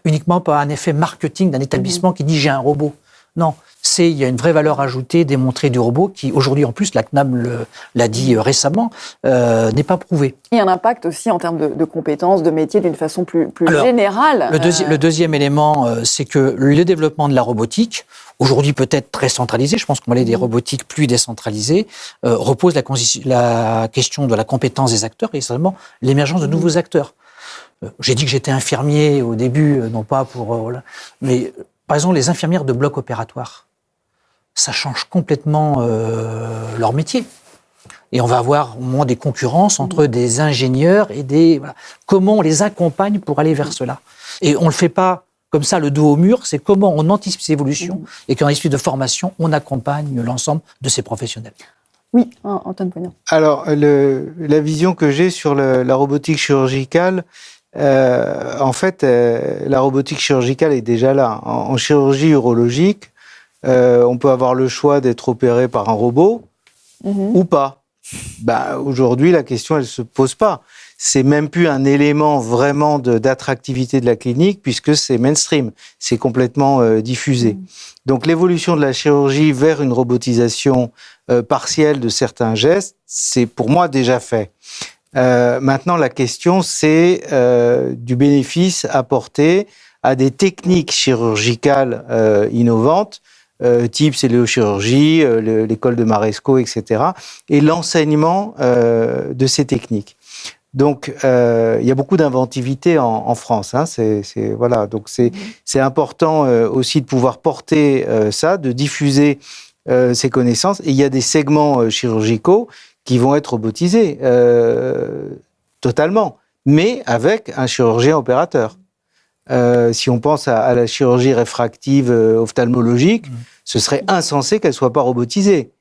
uniquement par un effet marketing d'un établissement qui dit j'ai un robot. Non, il y a une vraie valeur ajoutée démontrée du robot qui, aujourd'hui en plus, la CNAM l'a dit récemment, n'est pas prouvée. Il y a un impact aussi en termes de compétences, de métiers d'une façon plus générale. Le deuxième élément, c'est que le développement de la robotique, aujourd'hui peut-être très centralisé, je pense qu'on va aller des robotiques plus décentralisées, repose la question de la compétence des acteurs et seulement l'émergence de nouveaux acteurs. J'ai dit que j'étais infirmier au début, non pas pour... mais par exemple, les infirmières de bloc opératoire, ça change complètement leur métier. Et on va avoir au moins des concurrences entre des ingénieurs et des... Voilà. Comment on les accompagne pour aller vers cela? Et on ne le fait pas comme ça, le dos au mur, c'est comment on anticipe ces évolutions et qu'en esprit de formation, on accompagne l'ensemble de ces professionnels. Oui, Antoine Poignard. Alors, la vision que j'ai sur la robotique chirurgicale, en fait, la robotique chirurgicale est déjà là. En chirurgie urologique, on peut avoir le choix d'être opéré par un robot ou pas. Aujourd'hui, la question, elle ne se pose pas. c'est même plus un élément vraiment d'attractivité de la clinique puisque c'est mainstream, c'est complètement diffusé. Donc l'évolution de la chirurgie vers une robotisation partielle de certains gestes, c'est pour moi déjà fait. Maintenant, la question, c'est du bénéfice apporté à des techniques chirurgicales innovantes, type celluliochirurgie, l'école de Maresco, etc., et l'enseignement de ces techniques. Donc, il y a beaucoup d'inventivité en France. Hein, voilà. Donc, c'est important aussi de pouvoir porter ça, de diffuser ces connaissances. Et il y a des segments chirurgicaux qui vont être robotisés totalement, mais avec un chirurgien opérateur. Si on pense à la chirurgie réfractive ophtalmologique, ce serait insensé qu'elle ne soit pas robotisée.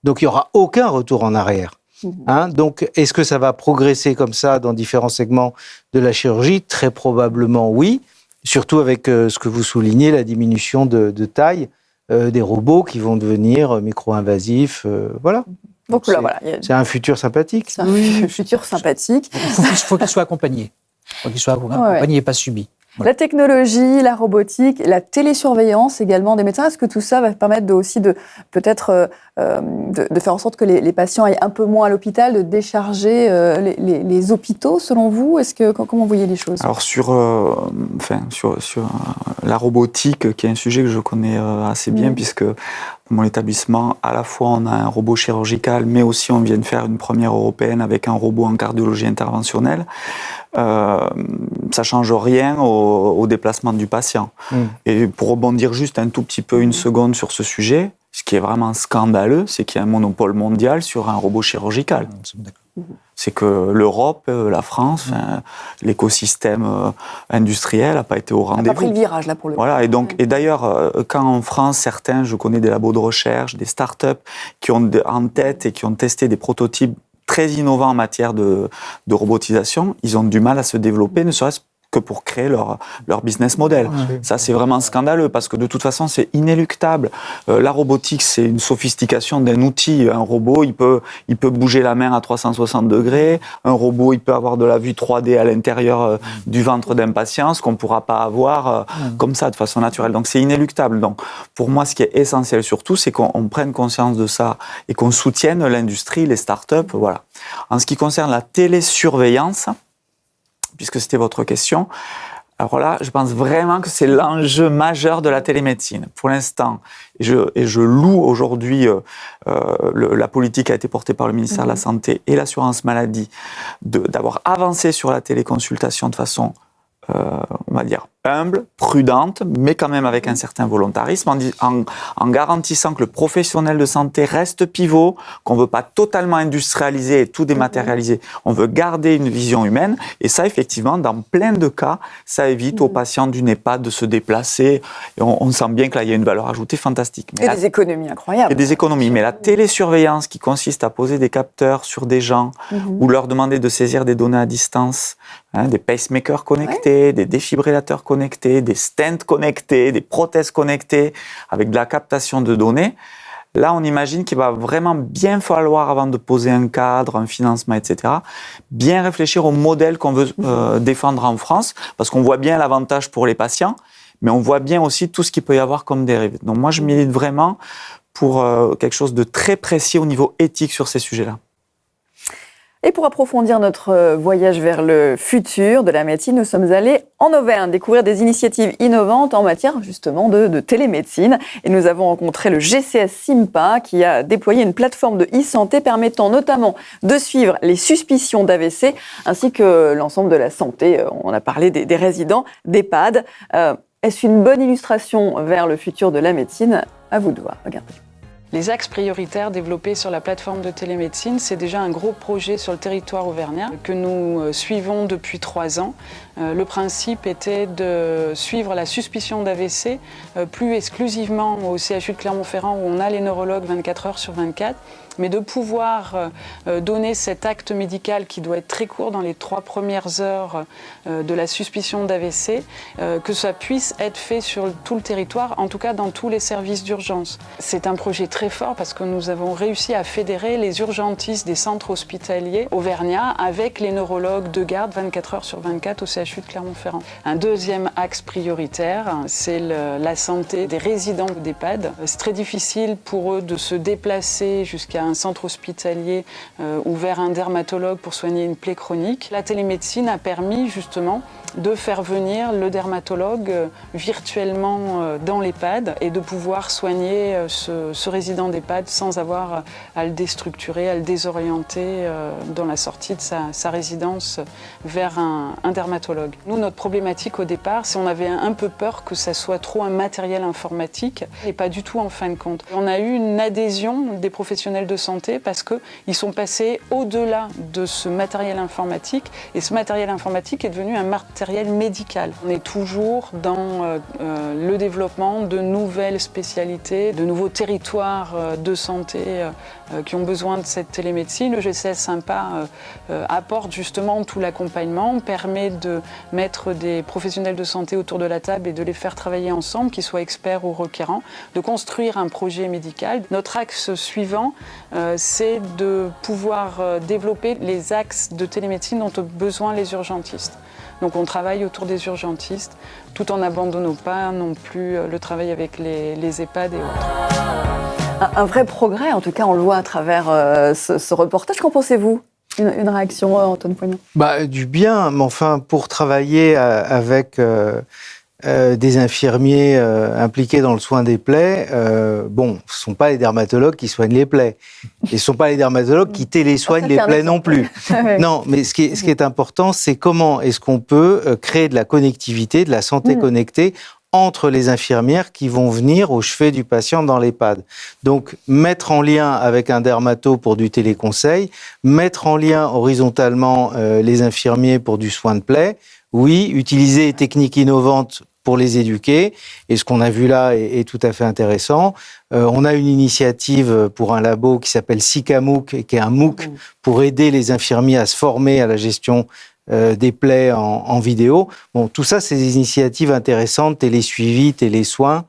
Donc, il n'y aura aucun retour en arrière. Hein, donc, est-ce que ça va progresser comme ça dans différents segments de la chirurgie? Très probablement oui, surtout avec ce que vous soulignez, la diminution de taille des robots qui vont devenir micro-invasifs. Voilà. Donc là, voilà, c'est un futur sympathique. C'est un futur sympathique. Il faut qu'il soit accompagné. Il faut qu'il soit accompagné et pas subi. Ouais. La technologie, la robotique, la télésurveillance également des médecins, est-ce que tout ça va permettre aussi de peut-être de faire en sorte que les patients aillent un peu moins à l'hôpital, de décharger les hôpitaux, selon vous? Comment vous voyez les choses? Alors sur la robotique, qui est un sujet que je connais assez bien, puisque dans mon établissement, à la fois on a un robot chirurgical, mais aussi on vient de faire une première européenne avec un robot en cardiologie interventionnelle. Ça change rien au déplacement du patient. Et pour rebondir juste un tout petit peu, une seconde sur ce sujet, ce qui est vraiment scandaleux, c'est qu'il y a un monopole mondial sur un robot chirurgical. C'est que l'Europe, la France, l'écosystème industriel n'a pas été au rendez-vous. On n'a pas pris le virage là pour le coup. Voilà, et d'ailleurs, quand en France, je connais des labos de recherche, des startups qui ont en tête et qui ont testé des prototypes très innovants en matière de robotisation, ils ont du mal à se développer, ne serait-ce que pour créer leur business model. Ça, c'est vraiment scandaleux, parce que de toute façon, c'est inéluctable. La robotique, c'est une sophistication d'un outil. Un robot, il peut bouger la main à 360 degrés. Un robot, il peut avoir de la vue 3D à l'intérieur du ventre d'un patient, ce qu'on ne pourra pas avoir comme ça, de façon naturelle. Donc, c'est inéluctable. Donc, pour moi, ce qui est essentiel surtout, c'est qu'on prenne conscience de ça et qu'on soutienne l'industrie, les startups. Voilà. En ce qui concerne la télésurveillance, puisque c'était votre question, alors là, je pense vraiment que c'est l'enjeu majeur de la télémédecine. Pour l'instant, et je loue aujourd'hui la politique qui a été portée par le ministère de la Santé et l'assurance maladie d'avoir avancé sur la téléconsultation de façon, on va dire, humble, prudente, mais quand même avec un certain volontarisme, en garantissant que le professionnel de santé reste pivot, qu'on ne veut pas totalement industrialiser et tout dématérialiser. On veut garder une vision humaine, et ça, effectivement, dans plein de cas, ça évite aux patients d'une EHPAD de se déplacer. Et on sent bien que là, il y a une valeur ajoutée fantastique. Mais des économies incroyables. Et des économies. Mais la télésurveillance qui consiste à poser des capteurs sur des gens ou leur demander de saisir des données à distance, des pacemakers connectés, des défibrillateurs connectés, des stents connectés, des prothèses connectées, avec de la captation de données. Là, on imagine qu'il va vraiment bien falloir, avant de poser un cadre, un financement, etc., bien réfléchir au modèle qu'on veut défendre en France, parce qu'on voit bien l'avantage pour les patients, mais on voit bien aussi tout ce qu'il peut y avoir comme dérive. Donc moi, je milite vraiment pour quelque chose de très précis au niveau éthique sur ces sujets-là. Et pour approfondir notre voyage vers le futur de la médecine, nous sommes allés en Auvergne découvrir des initiatives innovantes en matière justement de télémédecine. Et nous avons rencontré le GCS Simpa qui a déployé une plateforme de e-santé permettant notamment de suivre les suspicions d'AVC ainsi que l'ensemble de la santé. On a parlé des résidents d'EHPAD. Est-ce une bonne illustration vers le futur de la médecine? À vous de voir. Regardez. Les axes prioritaires développés sur la plateforme de télémédecine, c'est déjà un gros projet sur le territoire auvergnat que nous suivons depuis 3 ans. Le principe était de suivre la suspicion d'AVC plus exclusivement au CHU de Clermont-Ferrand où on a les neurologues 24 heures sur 24 mais de pouvoir donner cet acte médical qui doit être très court dans les 3 premières heures de la suspicion d'AVC, que ça puisse être fait sur tout le territoire, en tout cas dans tous les services d'urgence. C'est un projet très fort parce que nous avons réussi à fédérer les urgentistes des centres hospitaliers auvergnats avec les neurologues de garde 24 heures sur 24 au CHU de Clermont-Ferrand. Un deuxième axe prioritaire, c'est la santé des résidents d'EHPAD. C'est très difficile pour eux de se déplacer jusqu'à un centre hospitalier ou vers un dermatologue pour soigner une plaie chronique. La télémédecine a permis justement de faire venir le dermatologue virtuellement dans l'EHPAD et de pouvoir soigner ce résident d'EHPAD sans avoir à le déstructurer, à le désorienter dans la sortie de sa résidence vers un dermatologue. Nous, notre problématique au départ, c'est qu'on avait un peu peur que ça soit trop un matériel informatique et pas du tout en fin de compte. On a eu une adhésion des professionnels de santé parce qu'ils sont passés au-delà de ce matériel informatique et ce matériel informatique est devenu un matériel médical. On est toujours dans le développement de nouvelles spécialités, de nouveaux territoires de santé qui ont besoin de cette télémédecine. Le GCS Sympa apporte justement tout l'accompagnement, permet de mettre des professionnels de santé autour de la table et de les faire travailler ensemble, qu'ils soient experts ou requérants, de construire un projet médical. Notre axe suivant, c'est de pouvoir développer les axes de télémédecine dont ont besoin les urgentistes. Donc on travaille autour des urgentistes, tout en n'abandonnant pas non plus le travail avec les EHPAD et autres. Un vrai progrès, en tout cas on le voit à travers ce reportage. Qu'en pensez-vous ? Une réaction, Antoine Poignon ? Du bien, mais enfin, pour travailler avec des infirmiers impliqués dans le soin des plaies, ce ne sont pas les dermatologues qui soignent les plaies. Et ce ne sont pas les dermatologues qui télésoignent les plaies non plus. Non, mais ce qui est important, c'est comment est-ce qu'on peut créer de la connectivité, de la santé connectée entre les infirmières qui vont venir au chevet du patient dans l'EHPAD. Donc, mettre en lien avec un dermato pour du téléconseil, mettre en lien horizontalement les infirmiers pour du soin de plaie, oui, utiliser les techniques innovantes pour les éduquer. Et ce qu'on a vu là est tout à fait intéressant. On a une initiative pour un labo qui s'appelle SICAMOOC, qui est un MOOC pour aider les infirmiers à se former à la gestion des plaies en vidéo. Bon, tout ça, c'est des initiatives intéressantes, télésuivi, télésoins.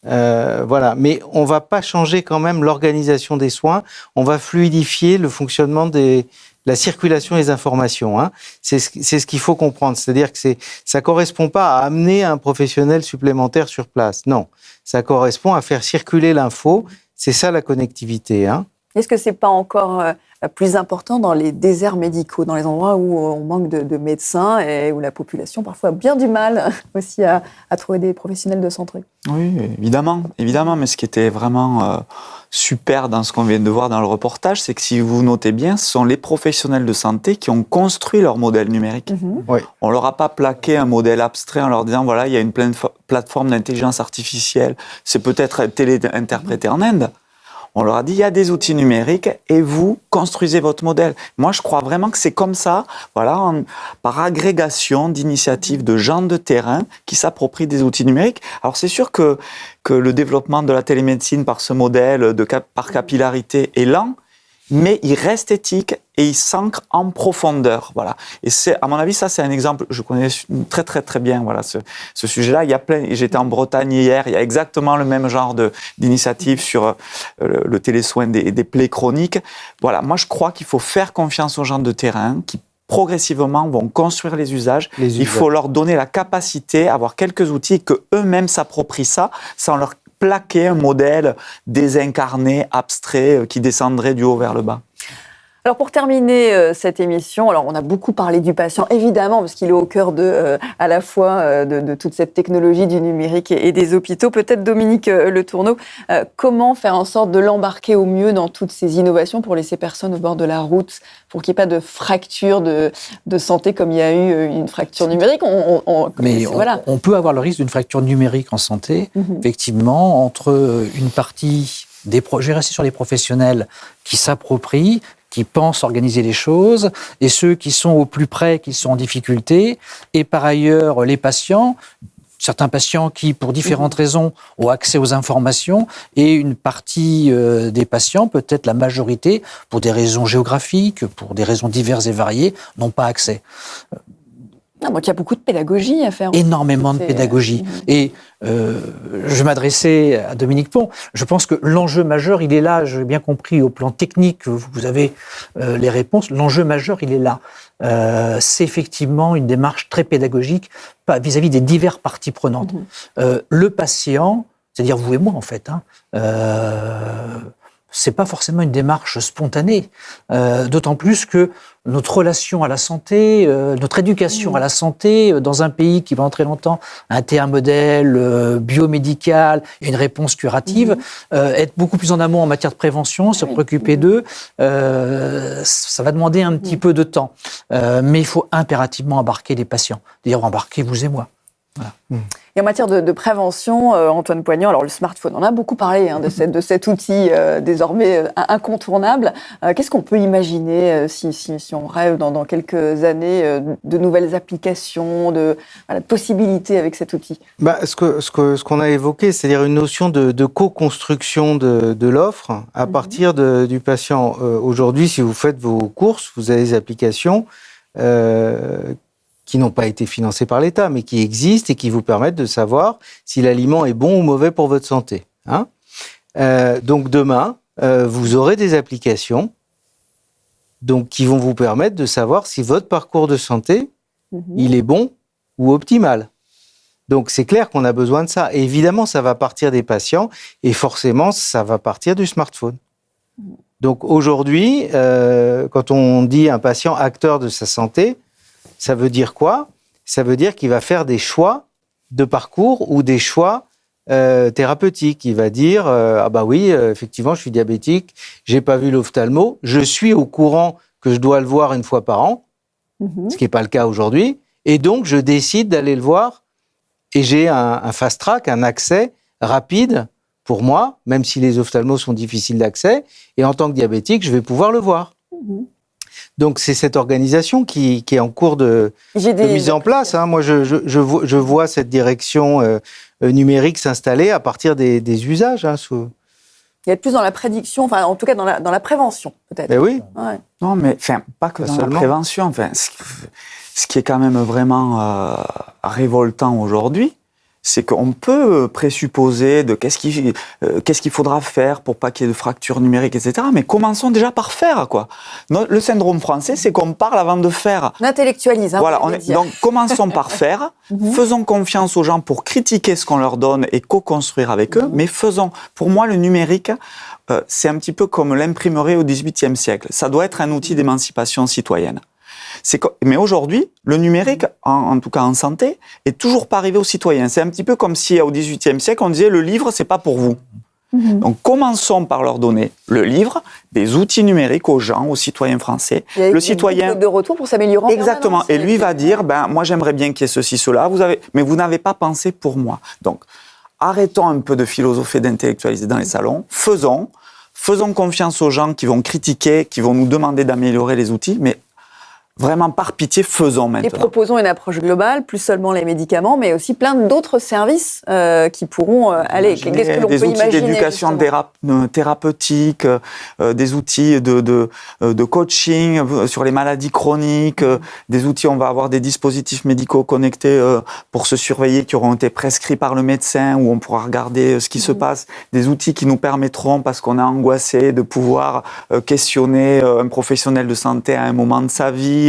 Voilà. Mais on ne va pas changer quand même l'organisation des soins. On va fluidifier le fonctionnement de la circulation des informations. Hein. C'est ce qu'il faut comprendre. C'est-à-dire que ça ne correspond pas à amener un professionnel supplémentaire sur place. Non. Ça correspond à faire circuler l'info. C'est ça la connectivité. Hein. Est-ce que ce n'est pas encore plus important dans les déserts médicaux, dans les endroits où on manque de médecins et où la population parfois a bien du mal aussi à trouver des professionnels de santé ? Oui, évidemment, mais ce qui était vraiment super dans ce qu'on vient de voir dans le reportage, c'est que si vous notez bien, ce sont les professionnels de santé qui ont construit leur modèle numérique. Oui. On ne leur a pas plaqué un modèle abstrait en leur disant, voilà, il y a une plateforme d'intelligence artificielle, c'est peut-être téléinterprété en Inde. On leur a dit, il y a des outils numériques et vous construisez votre modèle. Moi, je crois vraiment que c'est comme ça, voilà, par agrégation d'initiatives de gens de terrain qui s'approprient des outils numériques. Alors, c'est sûr que le développement de la télémédecine par ce modèle, par capillarité, est lent, mais il reste éthique et il s'ancre en profondeur. Voilà. Et à mon avis, ça, c'est un exemple. Je connais très, très, très bien, voilà, ce sujet-là. Il y a j'étais en Bretagne hier, il y a exactement le même genre d'initiative sur le télésoin des plaies chroniques. Voilà. Moi, je crois qu'il faut faire confiance aux gens de terrain qui progressivement vont construire les usages. Il faut leur donner la capacité, avoir quelques outils et qu'eux-mêmes s'approprient ça sans leur plaquer un modèle désincarné, abstrait, qui descendrait du haut vers le bas. Alors pour terminer cette émission, alors on a beaucoup parlé du patient, évidemment, parce qu'il est au cœur à la fois de toute cette technologie du numérique et des hôpitaux. Peut-être Dominique Le Tourneau, comment faire en sorte de l'embarquer au mieux dans toutes ces innovations pour laisser personne au bord de la route, pour qu'il n'y ait pas de fracture de santé comme il y a eu une fracture numérique. On peut avoir le risque d'une fracture numérique en santé, effectivement, entre une partie des j'ai resté sur les professionnels qui s'approprient, qui pensent organiser les choses, et ceux qui sont au plus près, qui sont en difficulté, et par ailleurs les patients. certains patients qui, pour différentes raisons, ont accès aux informations, et une partie des patients, peut-être la majorité, pour des raisons géographiques, pour des raisons diverses et variées, n'ont pas accès. Donc il y a beaucoup de pédagogie à faire. Énormément de pédagogie. Et je m'adressais à Dominique Pont. Je pense que l'enjeu majeur, il est là. J'ai bien compris au plan technique, vous avez les réponses. L'enjeu majeur, il est là. C'est effectivement une démarche très pédagogique vis-à-vis des diverses parties prenantes. Le patient, c'est-à-dire vous et moi en fait, c'est pas forcément une démarche spontanée, d'autant plus que notre relation à la santé, notre éducation à la santé, dans un pays qui pendant très longtemps a été un modèle biomédical et une réponse curative, être beaucoup plus en amont en matière de prévention, se préoccuper d'eux, ça va demander un petit peu de temps. Mais il faut impérativement embarquer les patients. D'ailleurs, embarquer vous et moi. Voilà. Et en matière de prévention, Antoine Poignant, alors le smartphone, on a beaucoup parlé de cet outil désormais incontournable. Qu'est-ce qu'on peut imaginer si on rêve dans quelques années de nouvelles applications, de possibilités avec cet outil? Ce qu'on a évoqué, c'est-à-dire une notion de co-construction de l'offre à partir du patient. Aujourd'hui, si vous faites vos courses, vous avez des applications qui n'ont pas été financés par l'État, mais qui existent et qui vous permettent de savoir si l'aliment est bon ou mauvais pour votre santé. Donc demain, vous aurez des applications qui vont vous permettre de savoir si votre parcours de santé, il est bon ou optimal. Donc c'est clair qu'on a besoin de ça. Et évidemment, ça va partir des patients et forcément, ça va partir du smartphone. Donc aujourd'hui, quand on dit un patient acteur de sa santé, ça veut dire quoi? Ça veut dire qu'il va faire des choix de parcours ou des choix thérapeutiques. Il va dire ah bah oui, effectivement, je suis diabétique, j'ai pas vu l'ophtalmo, je suis au courant que je dois le voir une fois par an, ce qui n'est pas le cas aujourd'hui, et donc je décide d'aller le voir et j'ai un fast track, un accès rapide pour moi, même si les ophtalmos sont difficiles d'accès, et en tant que diabétique, je vais pouvoir le voir. Donc, c'est cette organisation qui est en cours de mise en place. Moi, je vois cette direction numérique s'installer à partir des usages. Il y a plus dans la prédiction, enfin, en tout cas dans la prévention, peut-être. Mais oui. Ouais. Non, mais pas que dans la prévention. Enfin, ce qui est quand même vraiment révoltant aujourd'hui, c'est qu'on peut présupposer de qu'est-ce qu'il faudra faire pour pas qu'il y ait de fractures numériques, etc. Mais commençons déjà par faire, quoi. Le syndrome français, c'est qu'on parle avant de faire. On intellectualise, voilà, donc commençons par faire, faisons confiance aux gens pour critiquer ce qu'on leur donne et co-construire avec eux, mais pour moi, le numérique, c'est un petit peu comme l'imprimerie au XVIIIe siècle. Ça doit être un outil d'émancipation citoyenne. Mais aujourd'hui, le numérique, en tout cas en santé, est toujours pas arrivé aux citoyens. C'est un petit peu comme si au XVIIIe siècle, on disait le livre, c'est pas pour vous. Donc commençons par leur donner le livre, des outils numériques aux gens, aux citoyens français. Le citoyen de retour pour s'améliorer. Exactement. Et lui va dire, moi j'aimerais bien qu'il y ait ceci, cela. Mais vous n'avez pas pensé pour moi. Donc arrêtons un peu de philosopher, d'intellectualiser dans les salons. Faisons confiance aux gens qui vont critiquer, qui vont nous demander d'améliorer les outils, mais vraiment, par pitié, faisons maintenant. Et proposons une approche globale, plus seulement les médicaments, mais aussi plein d'autres services qui pourront aller. Qu'est-ce que l'on peut imaginer? Des outils d'éducation thérapeutique, des outils de coaching sur les maladies chroniques, des outils, on va avoir des dispositifs médicaux connectés pour se surveiller qui auront été prescrits par le médecin, où on pourra regarder ce qui se passe, des outils qui nous permettront, parce qu'on a angoissé, de pouvoir questionner un professionnel de santé à un moment de sa vie,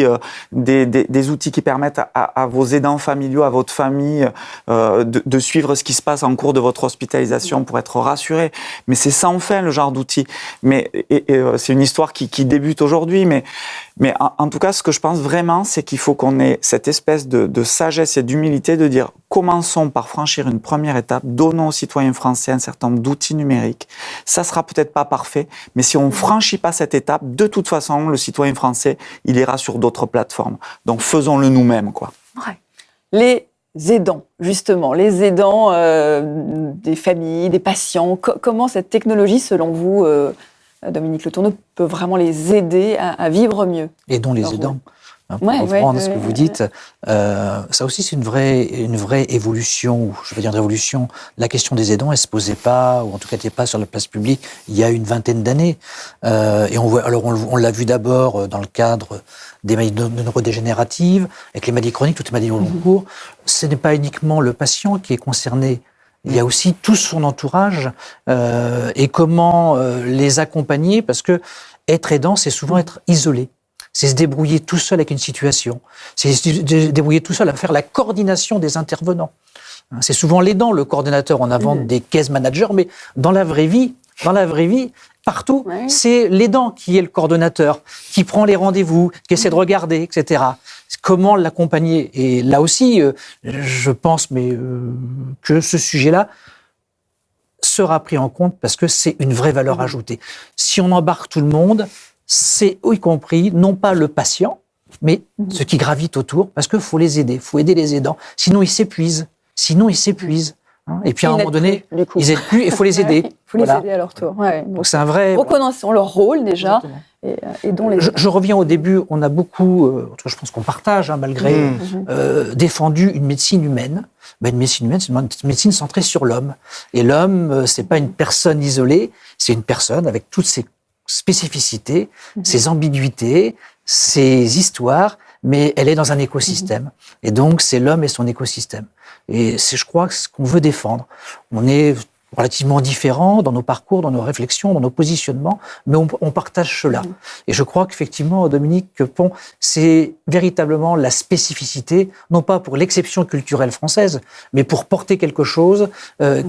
des outils qui permettent à vos aidants familiaux, à votre famille, de suivre ce qui se passe en cours de votre hospitalisation pour être rassurés. Mais c'est sans fin le genre d'outils. Mais c'est une histoire qui débute aujourd'hui. Mais en tout cas, ce que je pense vraiment, c'est qu'il faut qu'on ait cette espèce de sagesse et d'humilité de dire commençons par franchir une première étape, donnons aux citoyens français un certain nombre d'outils numériques. Ça sera peut-être pas parfait, mais si on franchit pas cette étape, de toute façon, le citoyen français, il ira sur d'autres plateformes. Donc faisons-le nous-mêmes, quoi. Ouais. Les aidants, justement, les aidants des familles, des patients, comment cette technologie, selon vous, Dominique Le Tourneau, peut vraiment les aider à vivre mieux? Aidons les aidants. pour reprendre ce que vous dites. Ça aussi, c'est une vraie évolution, ou je veux dire une révolution. La question des aidants, elle ne se posait pas, ou en tout cas n'était pas sur la place publique, il y a une vingtaine d'années. Et on l'a vu d'abord dans le cadre des maladies neurodégénératives, avec les maladies chroniques, toutes les maladies au long cours. Ce n'est pas uniquement le patient qui est concerné. Il y a aussi tout son entourage et comment les accompagner, parce que être aidant, c'est souvent être isolé. C'est se débrouiller tout seul avec une situation. C'est se débrouiller tout seul à faire la coordination des intervenants. C'est souvent l'aidant, le coordonnateur. On invente des case managers, mais dans la vraie vie, partout, c'est l'aidant qui est le coordonnateur, qui prend les rendez-vous, qui essaie de regarder, etc. Comment l'accompagner? Et là aussi, je pense que ce sujet-là sera pris en compte parce que c'est une vraie valeur ajoutée. Si on embarque tout le monde, c'est y compris, non pas le patient, mais ceux qui gravitent autour, parce qu'il faut les aider, il faut aider les aidants. Sinon, ils s'épuisent. Et puis, à un moment donné, ils n'aident plus et il faut les aider. Il faut les aider à leur tour. Donc, c'est un vrai... Reconnaissons leur rôle, déjà, et aidons les... Je reviens au début, on a beaucoup, je pense qu'on partage, malgré, défendu une médecine humaine. Une médecine humaine, c'est une médecine centrée sur l'homme. Et l'homme, c'est pas une personne isolée, c'est une personne avec toutes ses spécificités, ses ambiguïtés, ses histoires, mais elle est dans un écosystème. Et donc, c'est l'homme et son écosystème. Et c'est, je crois, ce qu'on veut défendre. On est relativement différents dans nos parcours, dans nos réflexions, dans nos positionnements, mais on partage cela. Et je crois qu'effectivement, Dominique Pont, c'est véritablement la spécificité, non pas pour l'exception culturelle française, mais pour porter quelque chose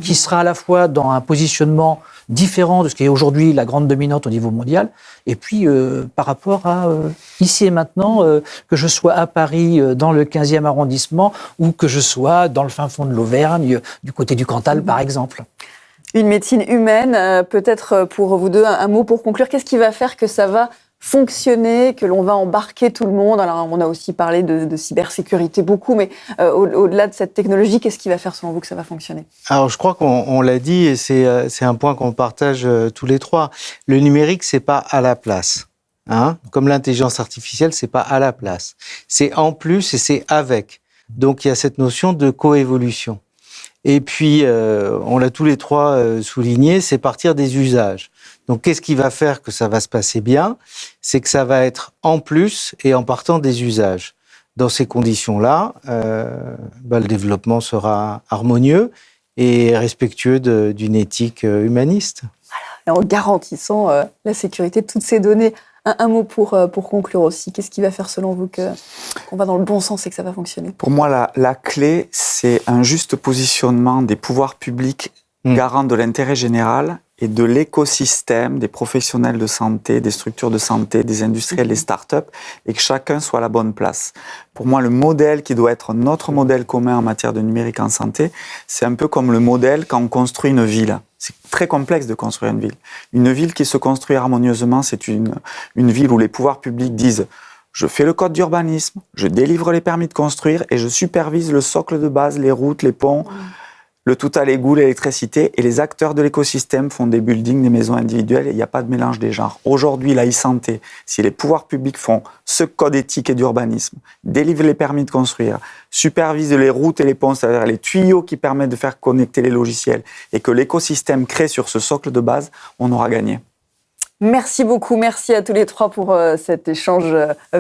qui sera à la fois dans un positionnement différent de ce qui est aujourd'hui la grande dominante au niveau mondial, et puis par rapport à ici et maintenant, que je sois à Paris dans le 15e arrondissement ou que je sois dans le fin fond de l'Auvergne, du côté du Cantal par exemple. Une médecine humaine, peut-être pour vous deux, un mot pour conclure. Qu'est-ce qui va faire que ça va fonctionner, que l'on va embarquer tout le monde? Alors, on a aussi parlé de cybersécurité beaucoup, mais au-delà de cette technologie, qu'est-ce qui va faire, selon vous, que ça va fonctionner? Alors, je crois qu'on l'a dit, et c'est un point qu'on partage tous les trois. Le numérique, c'est pas à la place. Comme l'intelligence artificielle, c'est pas à la place. C'est en plus et c'est avec. Donc, il y a cette notion de coévolution. Et puis, on l'a tous les trois souligné, c'est partir des usages. Donc, qu'est-ce qui va faire que ça va se passer bien? C'est que ça va être en plus et en partant des usages. Dans ces conditions-là, le développement sera harmonieux et respectueux d'une éthique humaniste. Voilà. Et en garantissant la sécurité de toutes ces données. Un mot pour conclure aussi. Qu'est-ce qui va faire, selon vous, qu'on va dans le bon sens et que ça va fonctionner? Pour moi, la clé, c'est un juste positionnement des pouvoirs publics garants de l'intérêt général et de l'écosystème des professionnels de santé, des structures de santé, des industriels, des start-up, et que chacun soit à la bonne place. Pour moi, le modèle qui doit être notre modèle commun en matière de numérique en santé, c'est un peu comme le modèle quand on construit une ville. C'est très complexe de construire une ville. Une ville qui se construit harmonieusement, c'est une ville où les pouvoirs publics disent « je fais le code d'urbanisme, je délivre les permis de construire et je supervise le socle de base, les routes, les ponts, le tout à l'égout, l'électricité, et les acteurs de l'écosystème font des buildings, des maisons individuelles, et il n'y a pas de mélange des genres. » Aujourd'hui, la e-santé, si les pouvoirs publics font ce code éthique et d'urbanisme, délivrent les permis de construire, supervisent les routes et les ponts, c'est-à-dire les tuyaux qui permettent de faire connecter les logiciels, et que l'écosystème crée sur ce socle de base, on aura gagné. Merci beaucoup, merci à tous les trois pour cet échange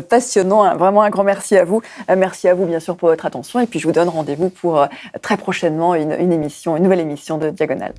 passionnant. Vraiment un grand merci à vous. Merci à vous, bien sûr, pour votre attention. Et puis, je vous donne rendez-vous pour très prochainement une nouvelle émission de Diagonale.